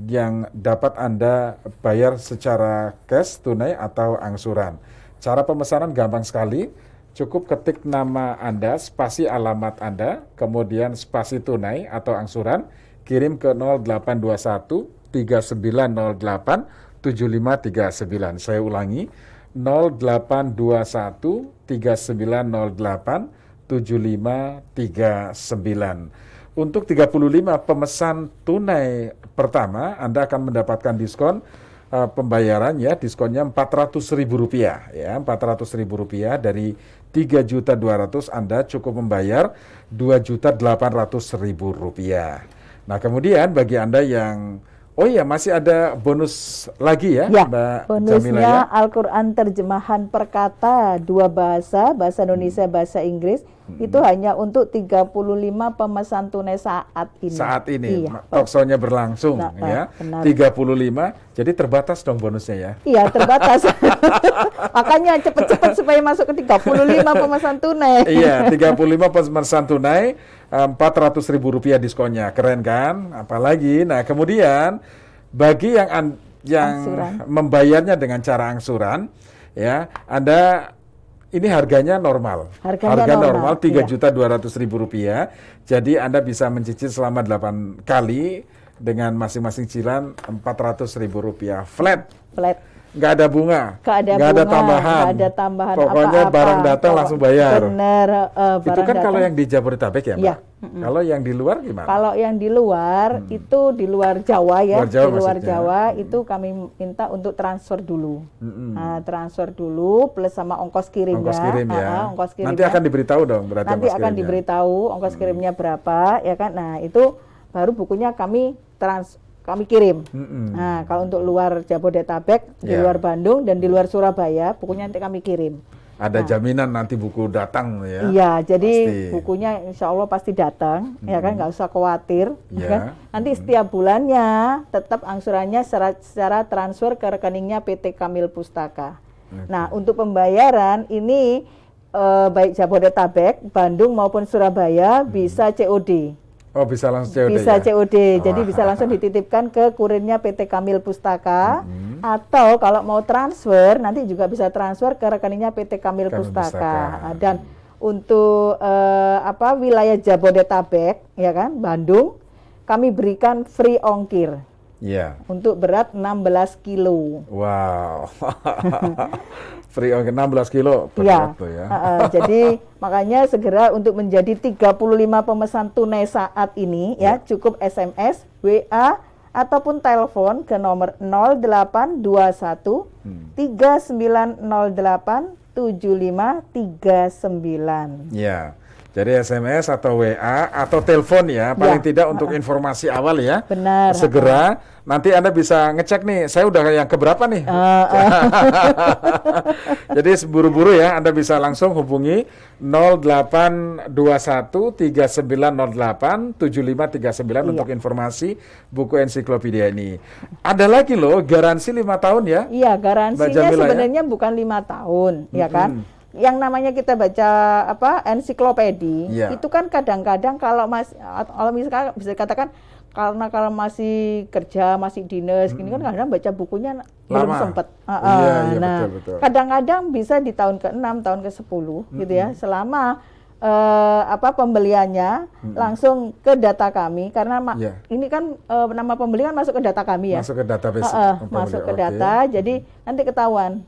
yang dapat Anda bayar secara cash, tunai atau angsuran. Cara pemesanan gampang sekali. Cukup ketik nama Anda, spasi alamat Anda, kemudian spasi tunai atau angsuran, kirim ke 0821 3908 7539. Saya ulangi, 0821 3908 7539. Untuk 35 pemesan tunai pertama, Anda akan mendapatkan diskon pembayaran ya, diskonnya Rp400.000 ya, Rp400.000 dari 3.200.000 Anda cukup membayar Rp2.800.000. Nah, kemudian bagi Anda yang masih ada bonus lagi ya, Mbak bonusnya Jamila ya. Al-Quran terjemahan perkata 2 bahasa Indonesia, bahasa Inggris, itu hanya untuk 35 pemesan tunai saat ini. Saat ini, iya. talkshow-nya berlangsung ya, benar. 35, jadi terbatas dong bonusnya ya. Iya, terbatas. Makanya cepet-cepet supaya masuk ke 35 pemesan tunai. Iya, 35 pemesan tunai, Rp400.000 diskonnya, keren kan? Apalagi, nah kemudian bagi yang membayarnya dengan cara angsuran, ya, Anda ini harganya normal. Harga normal Rp3.200.000. Jadi Anda bisa mencicil selama 8 kali dengan masing-masing cicilan Rp400.000 flat. Nggak ada bunga, nggak ada tambahan. Pokoknya apa-apa. Barang datang langsung bayar. Benar. Itu kan kalau yang di Jabodetabek ya, Mbak? Iya. Kalau yang di luar gimana? Kalau yang di luar itu di luar Jawa ya, di luar Jawa itu kami minta untuk transfer dulu. Nah, transfer dulu plus sama ongkos kirimnya. Ongkos kirim ya. Ongkos kirimnya. Nanti akan diberitahu dong berarti. Nanti akan diberitahu ongkos kirimnya berapa, ya kan? Nah, itu baru bukunya kami kirim. Nah, kalau untuk luar Jabodetabek, di luar Bandung dan di luar Surabaya, bukunya nanti kami kirim. Ada jaminan nanti buku datang ya? Iya, jadi bukunya insya Allah pasti datang, ya kan, nggak usah khawatir. Ya kan? Nanti setiap bulannya tetap angsurannya secara transfer ke rekeningnya PT Kamil Pustaka. Nah, untuk pembayaran ini baik Jabodetabek, Bandung maupun Surabaya bisa COD. Oh, bisa langsung COD Bisa ya? COD, jadi bisa langsung dititipkan ke kurirnya PT Kamil Pustaka, atau kalau mau transfer nanti juga bisa transfer ke rekeningnya PT Kamil Pustaka. Dan untuk wilayah Jabodetabek, ya kan, Bandung, kami berikan free ongkir. Iya. Untuk berat 16 kilo. Wow. Free ongkir 16 kilo berat tuh ya. Jadi makanya segera untuk menjadi 35 pemesan tunai saat ini ya, cukup SMS, WA ataupun telepon ke nomor 0821 3908 7539. Ya. Jadi SMS atau WA atau telepon ya, paling tidak untuk informasi awal ya. Benar. Segera, nanti Anda bisa ngecek nih, saya udah yang keberapa nih. Jadi buru-buru ya, Anda bisa langsung hubungi 0821 3908 7539 untuk informasi buku ensiklopedia ini. Ada lagi loh, garansi 5 tahun ya. Iya, garansinya Jamila, sebenarnya bukan 5 tahun, ya kan? Yang namanya kita baca ensiklopedi, itu kan kadang-kadang kalau misalkan bisa dikatakan karena kalau masih kerja, masih dinas, gini kan kadang baca bukunya belum sempat. Nah, betul. Kadang-kadang bisa di tahun ke-6, tahun ke-10 gitu ya, selama pembeliannya langsung ke data kami, karena ini kan nama pembeli kan masuk ke data kami ya. Masuk ke database. Masuk ke data, jadi nanti ketahuan.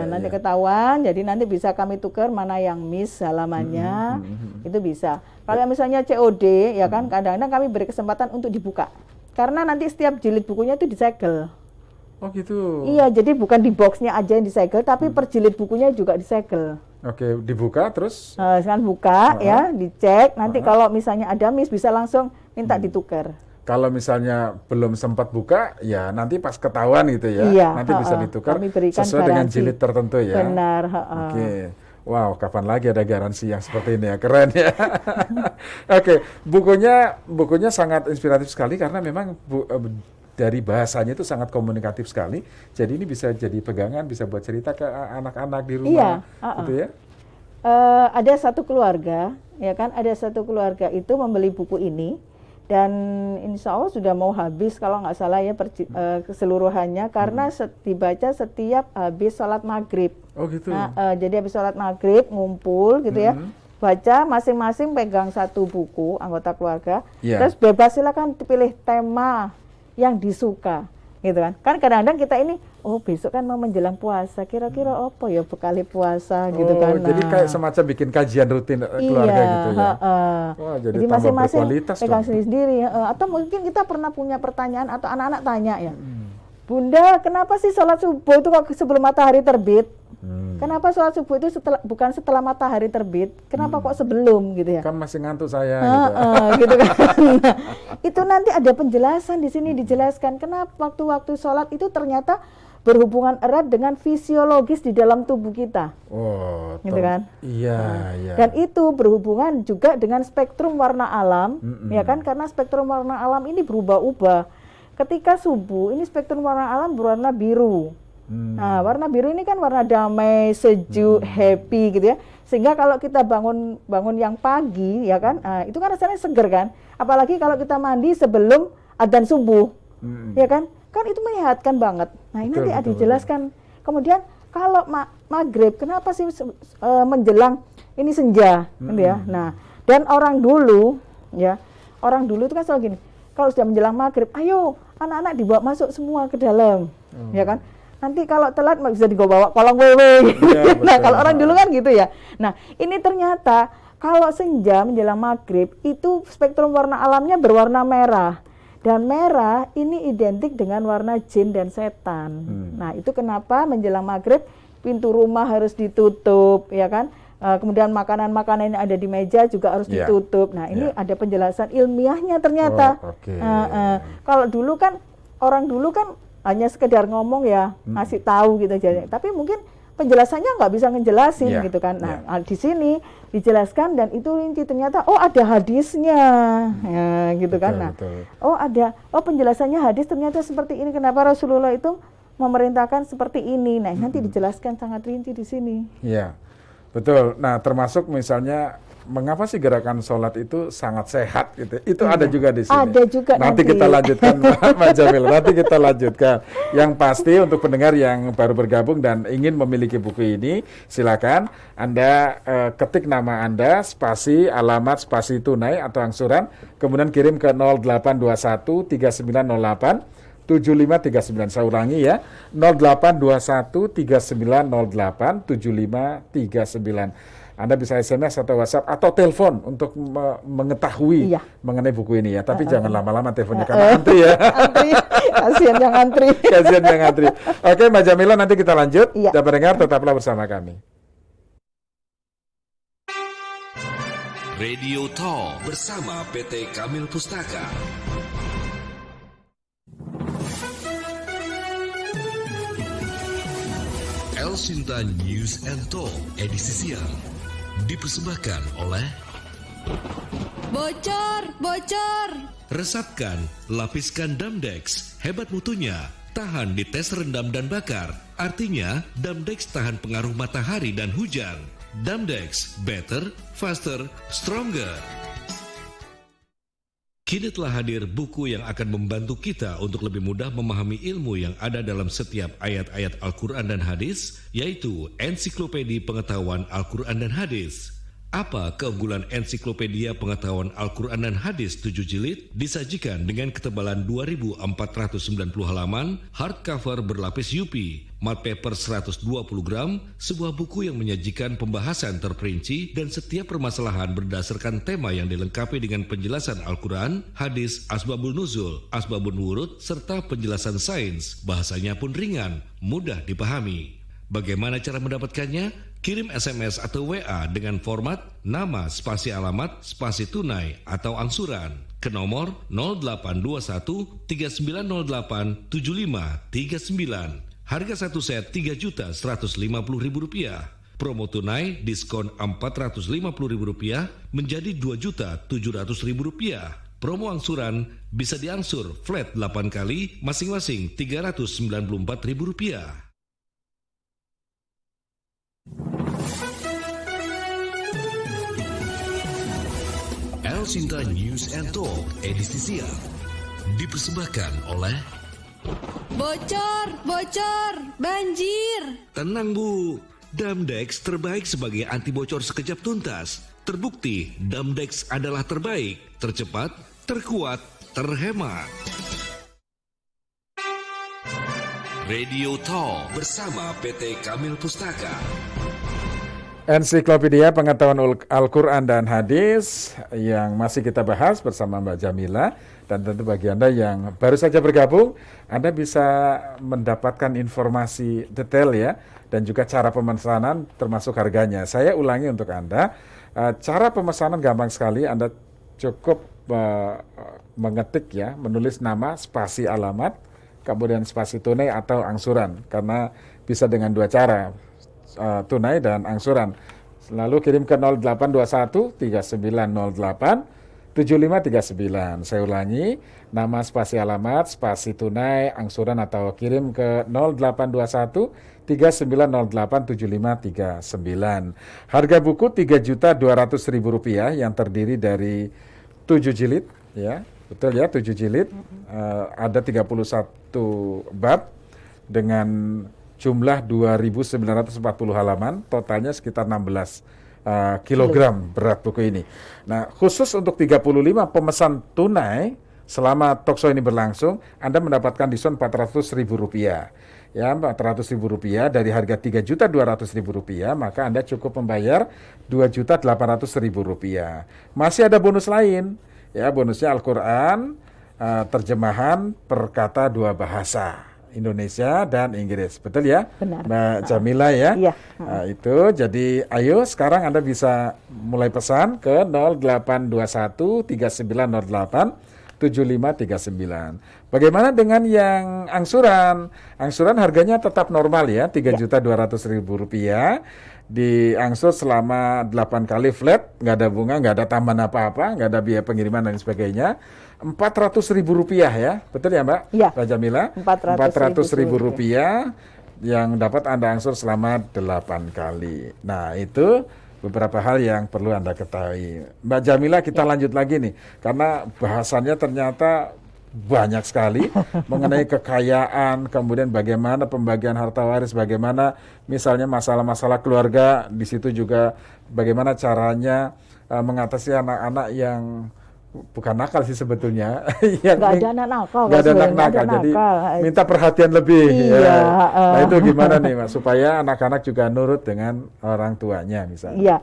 Nanti ketahuan, jadi nanti bisa kami tukar mana yang miss halamannya, itu bisa. Kalau misalnya COD, ya kan, kadang-kadang kami beri kesempatan untuk dibuka, karena nanti setiap jilid bukunya itu disegel. Oh gitu. Iya, jadi bukan di boxnya aja yang disegel, tapi per jilid bukunya juga disegel. Oke, dibuka terus? Sekarang buka, ya, dicek. Nanti kalau misalnya ada miss, bisa langsung minta ditukar. Kalau misalnya belum sempat buka, ya nanti pas ketahuan gitu ya, iya, nanti bisa ditukar sesuai dengan jilid tertentu ya. Benar. Oke, wow, kapan lagi ada garansi yang seperti ini ya, keren ya. Oke, bukunya sangat inspiratif sekali karena memang dari bahasanya itu sangat komunikatif sekali. Jadi ini bisa jadi pegangan, bisa buat cerita ke anak-anak di rumah, gitu ya. Ada satu keluarga, ya kan, ada satu keluarga itu membeli buku ini. Dan insya Allah sudah mau habis kalau nggak salah ya keseluruhannya, karena dibaca setiap habis sholat maghrib. Oh gitu. Jadi habis sholat maghrib ngumpul gitu ya, baca masing-masing pegang satu buku anggota keluarga, terus bebas silakan pilih tema yang disuka, gitu kan. Kan kadang-kadang kita ini, besok kan mau menjelang puasa, kira-kira apa ya bekali puasa gitu kan. Jadi kayak semacam bikin kajian rutin keluarga gitu ya. Wah, jadi masing-masing pegang sendiri-sendiri. Atau mungkin kita pernah punya pertanyaan atau anak-anak tanya ya, Bunda, kenapa sih sholat subuh itu kok sebelum matahari terbit? Kenapa sholat subuh itu bukan setelah matahari terbit? Kenapa kok sebelum gitu ya? Kan masih ngantuk saya gitu kan. Nah, itu nanti ada penjelasan di sini, dijelaskan kenapa waktu-waktu sholat itu ternyata berhubungan erat dengan fisiologis di dalam tubuh kita. Gitu kan? Iya. Dan itu berhubungan juga dengan spektrum warna alam, ya kan? Karena spektrum warna alam ini berubah-ubah. Ketika subuh, ini spektrum warna alam berwarna biru. Nah, warna biru ini kan warna damai, sejuk, happy gitu ya. Sehingga kalau kita bangun yang pagi, ya kan, itu kan rasanya seger kan. Apalagi kalau kita mandi sebelum adzan subuh, ya kan, itu menyehatkan banget. Nah, ini nanti dijelaskan. Kemudian kalau maghrib, kenapa sih menjelang ini senja, gitu ya. Nah, dan orang dulu itu kan selalu gini. Kalau sudah menjelang maghrib, ayo anak-anak dibawa masuk semua ke dalam, ya kan. Nanti kalau telat bisa dibawa kolong wewe. Nah, kalau orang dulu kan gitu ya. Nah, ini ternyata kalau senja menjelang maghrib itu spektrum warna alamnya berwarna merah. Dan merah ini identik dengan warna jin dan setan. Nah, itu kenapa menjelang maghrib pintu rumah harus ditutup, ya kan? Kemudian makanan-makanan yang ada di meja juga harus ditutup. Nah, ini ada penjelasan ilmiahnya ternyata. Kalau dulu kan, orang dulu kan hanya sekedar ngomong ya, ngasih tahu gitu aja. Tapi mungkin penjelasannya nggak bisa ngejelasin gitu kan. Nah, di sini dijelaskan dan itu rinci ternyata ada hadisnya, ya, gitu kan. Nah, penjelasannya hadis ternyata seperti ini. Kenapa Rasulullah itu memerintahkan seperti ini? Nah, nanti dijelaskan sangat rinci di sini. Iya, betul. Nah, termasuk misalnya mengapa sih gerakan sholat itu sangat sehat gitu? Itu ada juga di sini. Ada juga nanti kita lanjutkan, Mbak Jamila. Nanti kita lanjutkan. Yang pasti untuk pendengar yang baru bergabung dan ingin memiliki buku ini, silakan Anda ketik nama Anda, spasi, alamat, spasi tunai atau angsuran, kemudian kirim ke 0821 3908 7539. Saya ulangi ya, 0821 3908 7539. Anda bisa SMS atau WhatsApp atau telepon untuk mengetahui mengenai buku ini ya. Tapi jangan lama-lama teleponnya karena antri ya. Antri, kasihan yang antri. Kasihan yang antri. Oke, Mbak Jamila, nanti kita lanjut. Dan pendengar tetaplah bersama kami. Radio Talk bersama PT Kamil Pustaka. El Sinta News and Talk edisi siang dipersembahkan oleh Bocor. Resapkan, lapiskan Damdex, hebat mutunya, tahan di tes rendam dan bakar. Artinya, Damdex tahan pengaruh matahari dan hujan. Damdex, better, faster, stronger. Kini telah hadir buku yang akan membantu kita untuk lebih mudah memahami ilmu yang ada dalam setiap ayat-ayat Al-Quran dan Hadis, yaitu Ensiklopedia Pengetahuan Al-Quran dan Hadis. Apa keunggulan Ensiklopedia Pengetahuan Al-Quran dan Hadis 7 jilid? Disajikan dengan ketebalan 2490 halaman, hardcover berlapis UP, mat paper 120 gram, sebuah buku yang menyajikan pembahasan terperinci dan setiap permasalahan berdasarkan tema yang dilengkapi dengan penjelasan Al-Quran, Hadis, Asbabul Nuzul, Asbabun Wurud, serta penjelasan sains. Bahasanya pun ringan, mudah dipahami. Bagaimana cara mendapatkannya? Kirim SMS atau WA dengan format nama spasi alamat spasi tunai atau angsuran ke nomor 0821 3908 7539. Harga satu set Rp3.150.000. Promo tunai diskon Rp450.000 menjadi Rp2.700.000. Promo angsuran bisa diangsur flat 8 kali masing-masing Rp394.000. El Sinta News and Talk edisi siang dipersembahkan oleh Bocor, banjir. Tenang Bu, Damdex terbaik sebagai anti bocor sekejap tuntas. Terbukti Damdex adalah terbaik, tercepat, terkuat, terhemat. Radio Talk bersama PT Kamil Pustaka. Ensiklopedia Pengetahuan Al-Quran dan Hadis yang masih kita bahas bersama Mbak Jamila. Dan tentu bagi Anda yang baru saja bergabung, Anda bisa mendapatkan informasi detail ya, dan juga cara pemesanan termasuk harganya. Saya ulangi untuk Anda, cara pemesanan gampang sekali. Anda cukup mengetik ya, menulis nama, spasi alamat, kemudian spasi tunai atau angsuran, karena bisa dengan dua cara, tunai dan angsuran. Lalu kirim ke 0821 3908 7539. Saya ulangi, nama spasi alamat, spasi tunai, angsuran atau kirim ke 0821 3908 7539. Harga buku Rp3.200.000 yang terdiri dari 7 jilid ya. Betul ya, 7 jilid. Ada 31 bab dengan jumlah 2.940 halaman, totalnya sekitar 16 kilogram berat buku ini. Nah, khusus untuk 35 pemesan tunai selama talkshow ini berlangsung, Anda mendapatkan diskon Rp400.000. Ya, Rp400.000 dari harga Rp3.200.000, maka Anda cukup membayar Rp2.800.000. Masih ada bonus lain, ya, bonusnya Al-Quran, terjemahan per kata 2 bahasa. Indonesia dan Inggris, betul ya? Benar. Mbak Jamila ya? Iya. Nah, itu, jadi ayo sekarang Anda bisa mulai pesan ke 0821 3908 7539. Bagaimana dengan yang angsuran? Angsuran harganya tetap normal ya, Rp3.200.000. Diangsur selama 8 kali flat, nggak ada bunga, nggak ada tambahan apa-apa, nggak ada biaya pengiriman dan sebagainya. Rp400.000 ya, betul ya Mbak? Iya. Mbak Jamila? Rp400.000 yang dapat Anda angsur selama 8 kali. Nah, itu beberapa hal yang perlu Anda ketahui. Mbak Jamila, kita lanjut lagi nih, karena bahasannya ternyata banyak sekali mengenai kekayaan, kemudian bagaimana pembagian harta waris, bagaimana misalnya masalah-masalah keluarga, di situ juga bagaimana caranya mengatasi anak-anak yang bukan nakal sih sebetulnya. Nggak ada anak nakal. Nggak ada anak nakal, jadi minta perhatian lebih. Iya, ya. Nah itu gimana nih Mas, supaya anak-anak juga nurut dengan orang tuanya misalnya. Iya.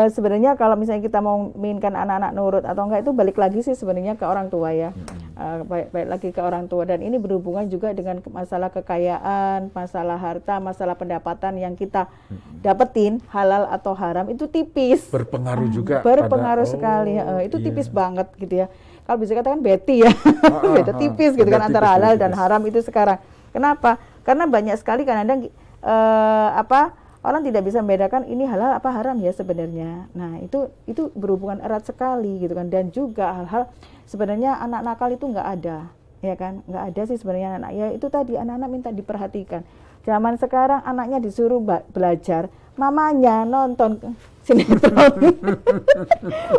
Sebenarnya kalau misalnya kita mau menginginkan anak-anak nurut atau enggak, itu balik lagi sih sebenarnya ke orang tua ya. Baik lagi ke orang tua, dan ini berhubungan juga dengan masalah kekayaan, masalah harta, masalah pendapatan yang kita dapetin, halal atau haram, itu tipis. Berpengaruh juga. Berpengaruh sekali. Itu tipis banget gitu ya. Kalau bisa katakan beti ya. Beda tipis gitu kan, antara halal dan haram itu sekarang. Kenapa? Karena banyak sekali kadang-kadang orang tidak bisa membedakan ini halal apa haram ya sebenarnya. Nah itu berhubungan erat sekali gitu kan. Dan juga hal-hal sebenarnya anak nakal itu nggak ada, ya kan? Nggak ada sih sebenarnya anak. Ya itu tadi, anak-anak minta diperhatikan. Zaman sekarang anaknya disuruh belajar, mamanya nonton sinetron,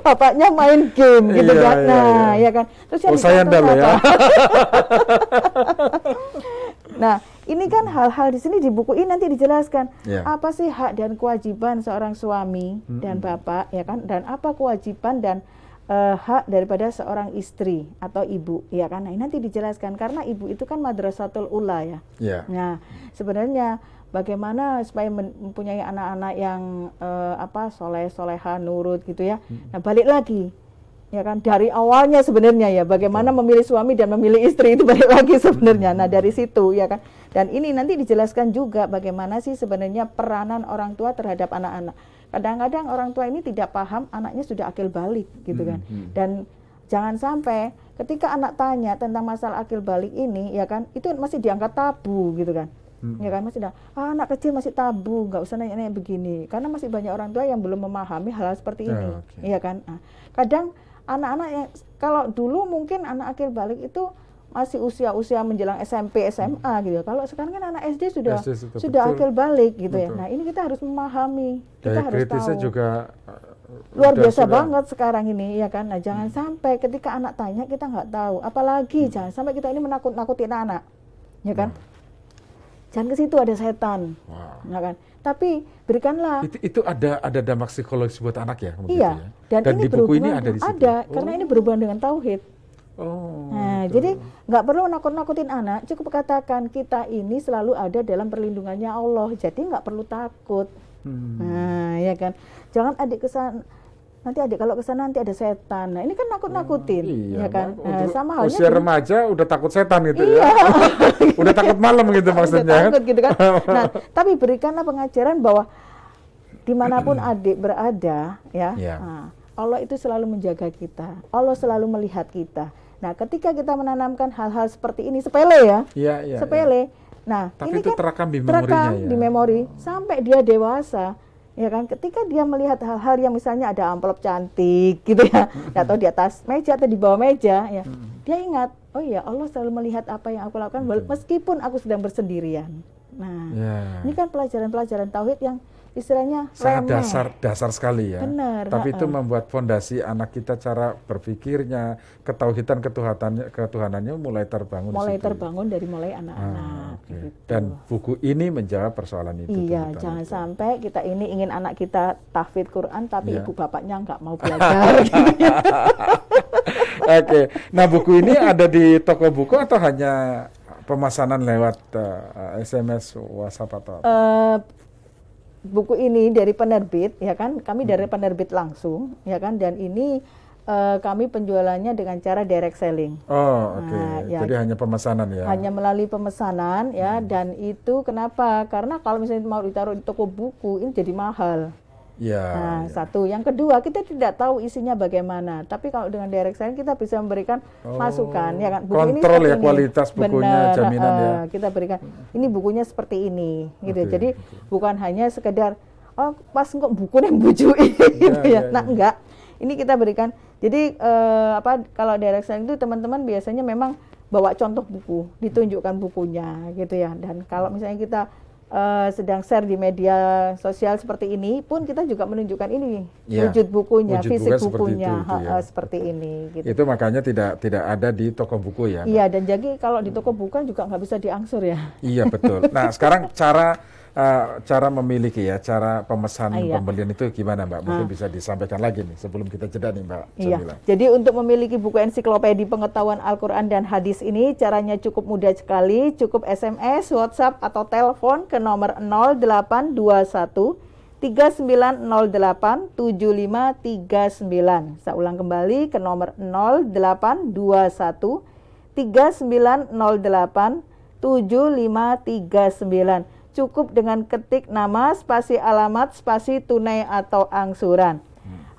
bapaknya main game gitu kan. Nah ya kan. Terus yang saya andal ya. Nah, ini kan hal-hal di sini di buku ini nanti dijelaskan apa sih hak dan kewajiban seorang suami dan bapak, ya kan, dan apa kewajiban dan hak daripada seorang istri atau ibu, ya kan. Nah, ini nanti dijelaskan karena ibu itu kan madrasatul ula ya. Nah, sebenarnya bagaimana supaya mempunyai anak-anak yang soleh-soleha, nurut gitu ya. Nah, balik lagi, ya kan, dari awalnya sebenarnya ya, bagaimana memilih suami dan memilih istri itu balik lagi sebenarnya. Nah dari situ ya kan, dan ini nanti dijelaskan juga bagaimana sih sebenarnya peranan orang tua terhadap anak-anak. Kadang-kadang orang tua ini tidak paham anaknya sudah akil balik gitu kan. Dan jangan sampai ketika anak tanya tentang masalah akil balik ini, ya kan, itu masih dianggap tabu gitu kan. Ya kan, masih anak kecil masih tabu, nggak usah nanya-nanya begini, karena masih banyak orang tua yang belum memahami hal-hal seperti ini. Ya kan. Nah, kadang anak-anak yang kalau dulu mungkin anak akil balik itu masih usia menjelang SMP, SMA gitu. Kalau sekarang kan anak SD sudah akil balik gitu ya. Nah, ini kita harus memahami, kita harus tahu. Juga luar biasa banget sekarang ini, ya kan. Nah, jangan sampai ketika anak tanya kita nggak tahu, apalagi jangan sampai kita ini menakut-nakutin anak, ya kan. Jangan ke situ ada setan, ya kan. Tapi berikanlah. Itu ada dampak psikologis buat anak ya? Iya. Ya? Dan ini di buku ini ada di situ? Ada, karena ini berhubungan dengan tauhid. Nah, jadi nggak perlu nakut-nakutin anak, cukup katakan kita ini selalu ada dalam perlindungannya Allah, jadi nggak perlu takut. Nah, ya kan. Jangan adik kesana, nanti adik kalau kesana nanti ada setan. Nah, ini kan nakut-nakutin, ya kan. Nah, sama halnya usia remaja udah takut setan gitu ya. Udah takut malam gitu maksudnya. Takut gitu kan. Nah, tapi berikanlah pengajaran bahwa dimanapun adik berada, ya. Nah, Allah itu selalu menjaga kita. Allah selalu melihat kita. Nah, ketika kita menanamkan hal-hal seperti ini, sepele ya, sepele. Nah, tapi ini itu kan terekam di memorinya ya. Di memori sampai dia dewasa. Ya kan, ketika dia melihat hal-hal yang misalnya ada amplop cantik gitu ya, atau di atas meja atau di bawah meja ya, dia ingat, oh iya, Allah selalu melihat apa yang aku lakukan meskipun aku sedang bersendirian. Nah, ini kan pelajaran-pelajaran tauhid yang istilahnya sangat dasar sekali ya. Benar. Tapi itu membuat fondasi anak kita, cara berpikirnya, ketuhanannya mulai terbangun. Dari mulai anak-anak. Gitu. Dan buku ini menjawab persoalan itu. Iya, jangan sampai kita ini ingin anak kita tahfidz Quran tapi ibu bapaknya nggak mau belajar. Oke. Nah, buku ini ada di toko buku atau hanya pemesanan lewat SMS, WhatsApp atau apa? Buku ini dari penerbit, ya kan, kami dari penerbit langsung, ya kan, dan ini kami penjualannya dengan cara direct selling. Nah, jadi hanya pemesanan ya? Hanya melalui pemesanan ya, dan itu kenapa? Karena kalau misalnya mau ditaruh di toko buku, ini jadi mahal. Satu. Yang kedua, kita tidak tahu isinya bagaimana. Tapi kalau dengan direct selling kita bisa memberikan masukan, ya kan. Buku kontrol ini ya kualitas bukunya, jaminan ya. Kita berikan. Ini bukunya seperti ini, gitu. Jadi bukan hanya sekedar pas kok bukunya bujui, gitu ya. Nah, enggak. Ini kita berikan. Jadi kalau direct selling itu teman-teman biasanya memang bawa contoh buku, ditunjukkan bukunya, gitu ya. Dan kalau misalnya kita sedang share di media sosial seperti ini pun kita juga menunjukkan ini wujud bukunya, wujud fisik seperti bukunya itu, ya. seperti ini. Gitu. Itu makanya tidak ada di toko buku ya. Iya, dan jadi kalau di toko buku kan juga nggak bisa diangsur ya. Iya betul. Nah sekarang cara memiliki ya, cara pemesan pembelian itu gimana Mbak? Mungkin bisa disampaikan lagi nih sebelum kita jeda nih Mbak Jamila. Jadi untuk memiliki buku ensiklopedi pengetahuan Al-Quran dan Hadis ini caranya cukup mudah sekali, cukup SMS, WhatsApp atau telepon ke nomor 0821 3908 7539. Saya ulang kembali ke nomor 0821 3908 7539. Cukup dengan ketik nama, spasi alamat, spasi tunai atau angsuran.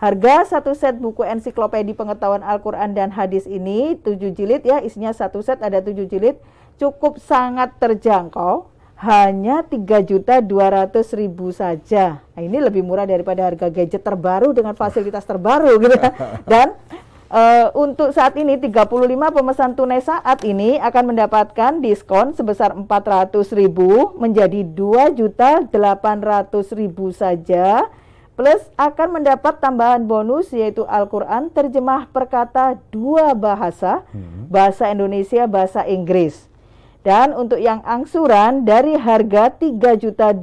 Harga satu set buku ensiklopedi pengetahuan Al-Quran dan Hadis ini 7 jilid ya, isinya satu set ada 7 jilid, cukup sangat terjangkau, hanya 3.200.000 saja. Nah, ini lebih murah daripada harga gadget terbaru dengan fasilitas terbaru gitu ya. Dan untuk saat ini 35 pemesan tunai saat ini akan mendapatkan diskon sebesar 400.000 menjadi 2.800.000 saja, plus akan mendapat tambahan bonus yaitu Al-Quran terjemah perkata 2 bahasa, bahasa Indonesia, bahasa Inggris. Dan untuk yang angsuran dari harga 3.200.000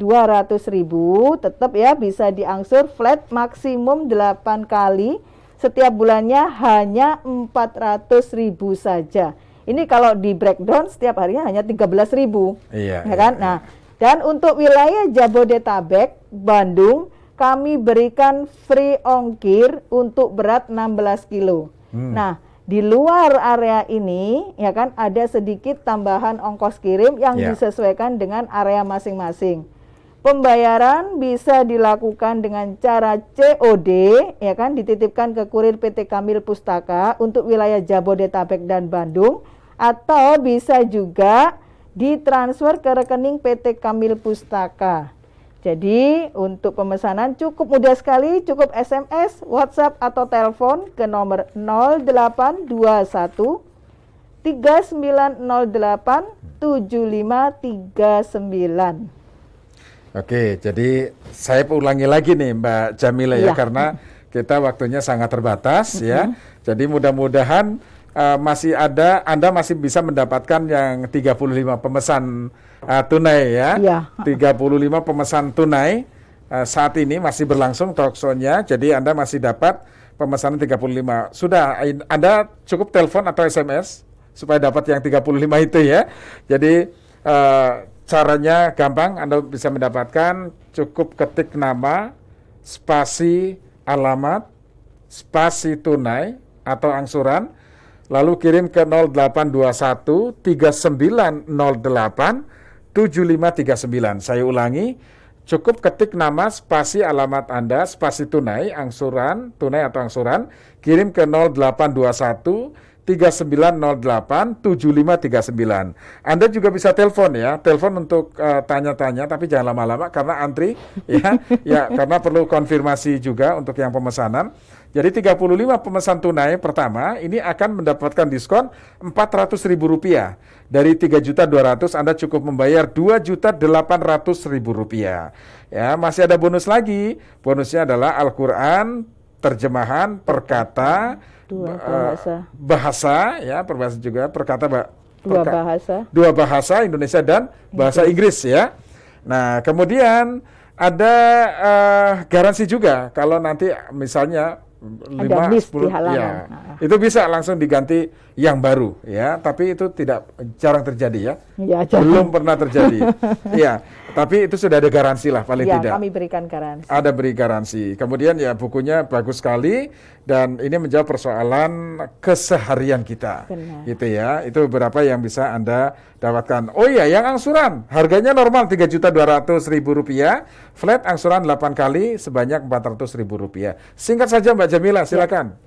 tetap ya bisa diangsur flat maksimum 8 kali. Setiap bulannya hanya 400.000 saja. Ini kalau di breakdown setiap harinya hanya 13.000. Iya, ya kan? Nah, dan untuk wilayah Jabodetabek, Bandung, kami berikan free ongkir untuk berat 16 kilo. Nah, di luar area ini ya kan ada sedikit tambahan ongkos kirim yang disesuaikan dengan area masing-masing. Pembayaran bisa dilakukan dengan cara COD, ya kan, dititipkan ke kurir PT Kamil Pustaka untuk wilayah Jabodetabek dan Bandung, atau bisa juga ditransfer ke rekening PT Kamil Pustaka. Jadi untuk pemesanan cukup mudah sekali, cukup SMS, WhatsApp atau telepon ke nomor 0821 3908 7539. Oke, jadi saya ulangi lagi nih Mbak Jamila ya, karena kita waktunya sangat terbatas ya. Jadi mudah-mudahan Anda masih bisa mendapatkan yang 35 pemesan tunai ya. 35 pemesan tunai saat ini masih berlangsung talkshow-nya. Jadi Anda masih dapat pemesanan 35. Sudah, Anda cukup telepon atau SMS supaya dapat yang 35 itu ya. Jadi caranya gampang, Anda bisa mendapatkan, cukup ketik nama, spasi alamat, spasi tunai atau angsuran, lalu kirim ke 0821 3908 7539. Saya ulangi, cukup ketik nama, spasi alamat Anda, spasi tunai, angsuran, tunai atau angsuran, kirim ke 0821 3908 7539. Anda juga bisa telepon ya, telepon untuk tanya-tanya, tapi jangan lama-lama karena antri ya, karena perlu konfirmasi juga untuk yang pemesanan. Jadi 35 pemesan tunai pertama ini akan mendapatkan diskon Rp400.000. Dari 3.200.000 Anda cukup membayar Rp2.800.000. Ya, masih ada bonus lagi. Bonusnya adalah Al-Quran terjemahan perkata bahasa ya, perbahasa juga perkata dua bahasa Indonesia dan bahasa Inggris ya. Nah, kemudian ada garansi juga kalau nanti misalnya 5, 10 ya, itu bisa langsung diganti yang baru ya, tapi itu jarang terjadi ya, belum pernah terjadi ya, tapi itu sudah ada garansi lah paling tidak. Kami berikan garansi. Ada beri garansi. Kemudian ya bukunya bagus sekali dan ini menjawab persoalan keseharian kita. Benar. Gitu ya. Itu beberapa yang bisa Anda dapatkan. Oh iya, yang angsuran harganya normal Rp3.200.000, flat angsuran 8 kali sebanyak Rp400.000. Singkat saja Mbak Jamila, silakan.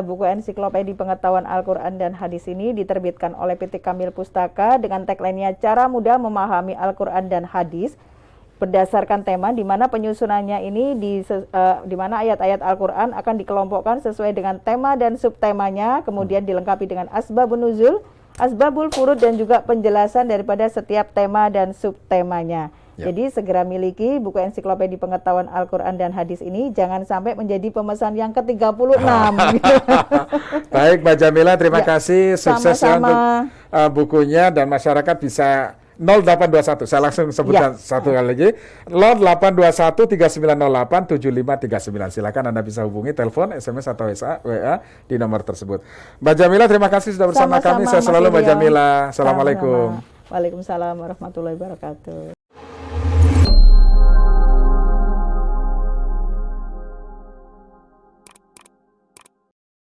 Buku ensiklopedi pengetahuan Al-Quran dan Hadis ini diterbitkan oleh PT Kamil Pustaka dengan tagline-nya cara mudah memahami Al-Quran dan Hadis berdasarkan tema, di mana penyusunannya ini di mana ayat-ayat Al-Quran akan dikelompokkan sesuai dengan tema dan subtemanya, kemudian dilengkapi dengan asbabun nuzul, asbabul furud dan juga penjelasan daripada setiap tema dan subtemanya. Jadi segera miliki buku ensiklopedia pengetahuan Al-Quran dan hadis ini, jangan sampai menjadi pemesan yang ke-36. Baik Mbak Jamila, terima kasih, sukses ya Sama-sama. untuk bukunya, dan masyarakat bisa 0821, saya langsung sebutkan satu kali lagi, 0821 3908 7539. Silakan Anda bisa hubungi telepon, SMS atau WA di nomor tersebut. Mbak Jamila, terima kasih sudah bersama kami. Saya selalu Mbak Jamila. Assalamualaikum. Waalaikumsalam warahmatullahi wabarakatuh.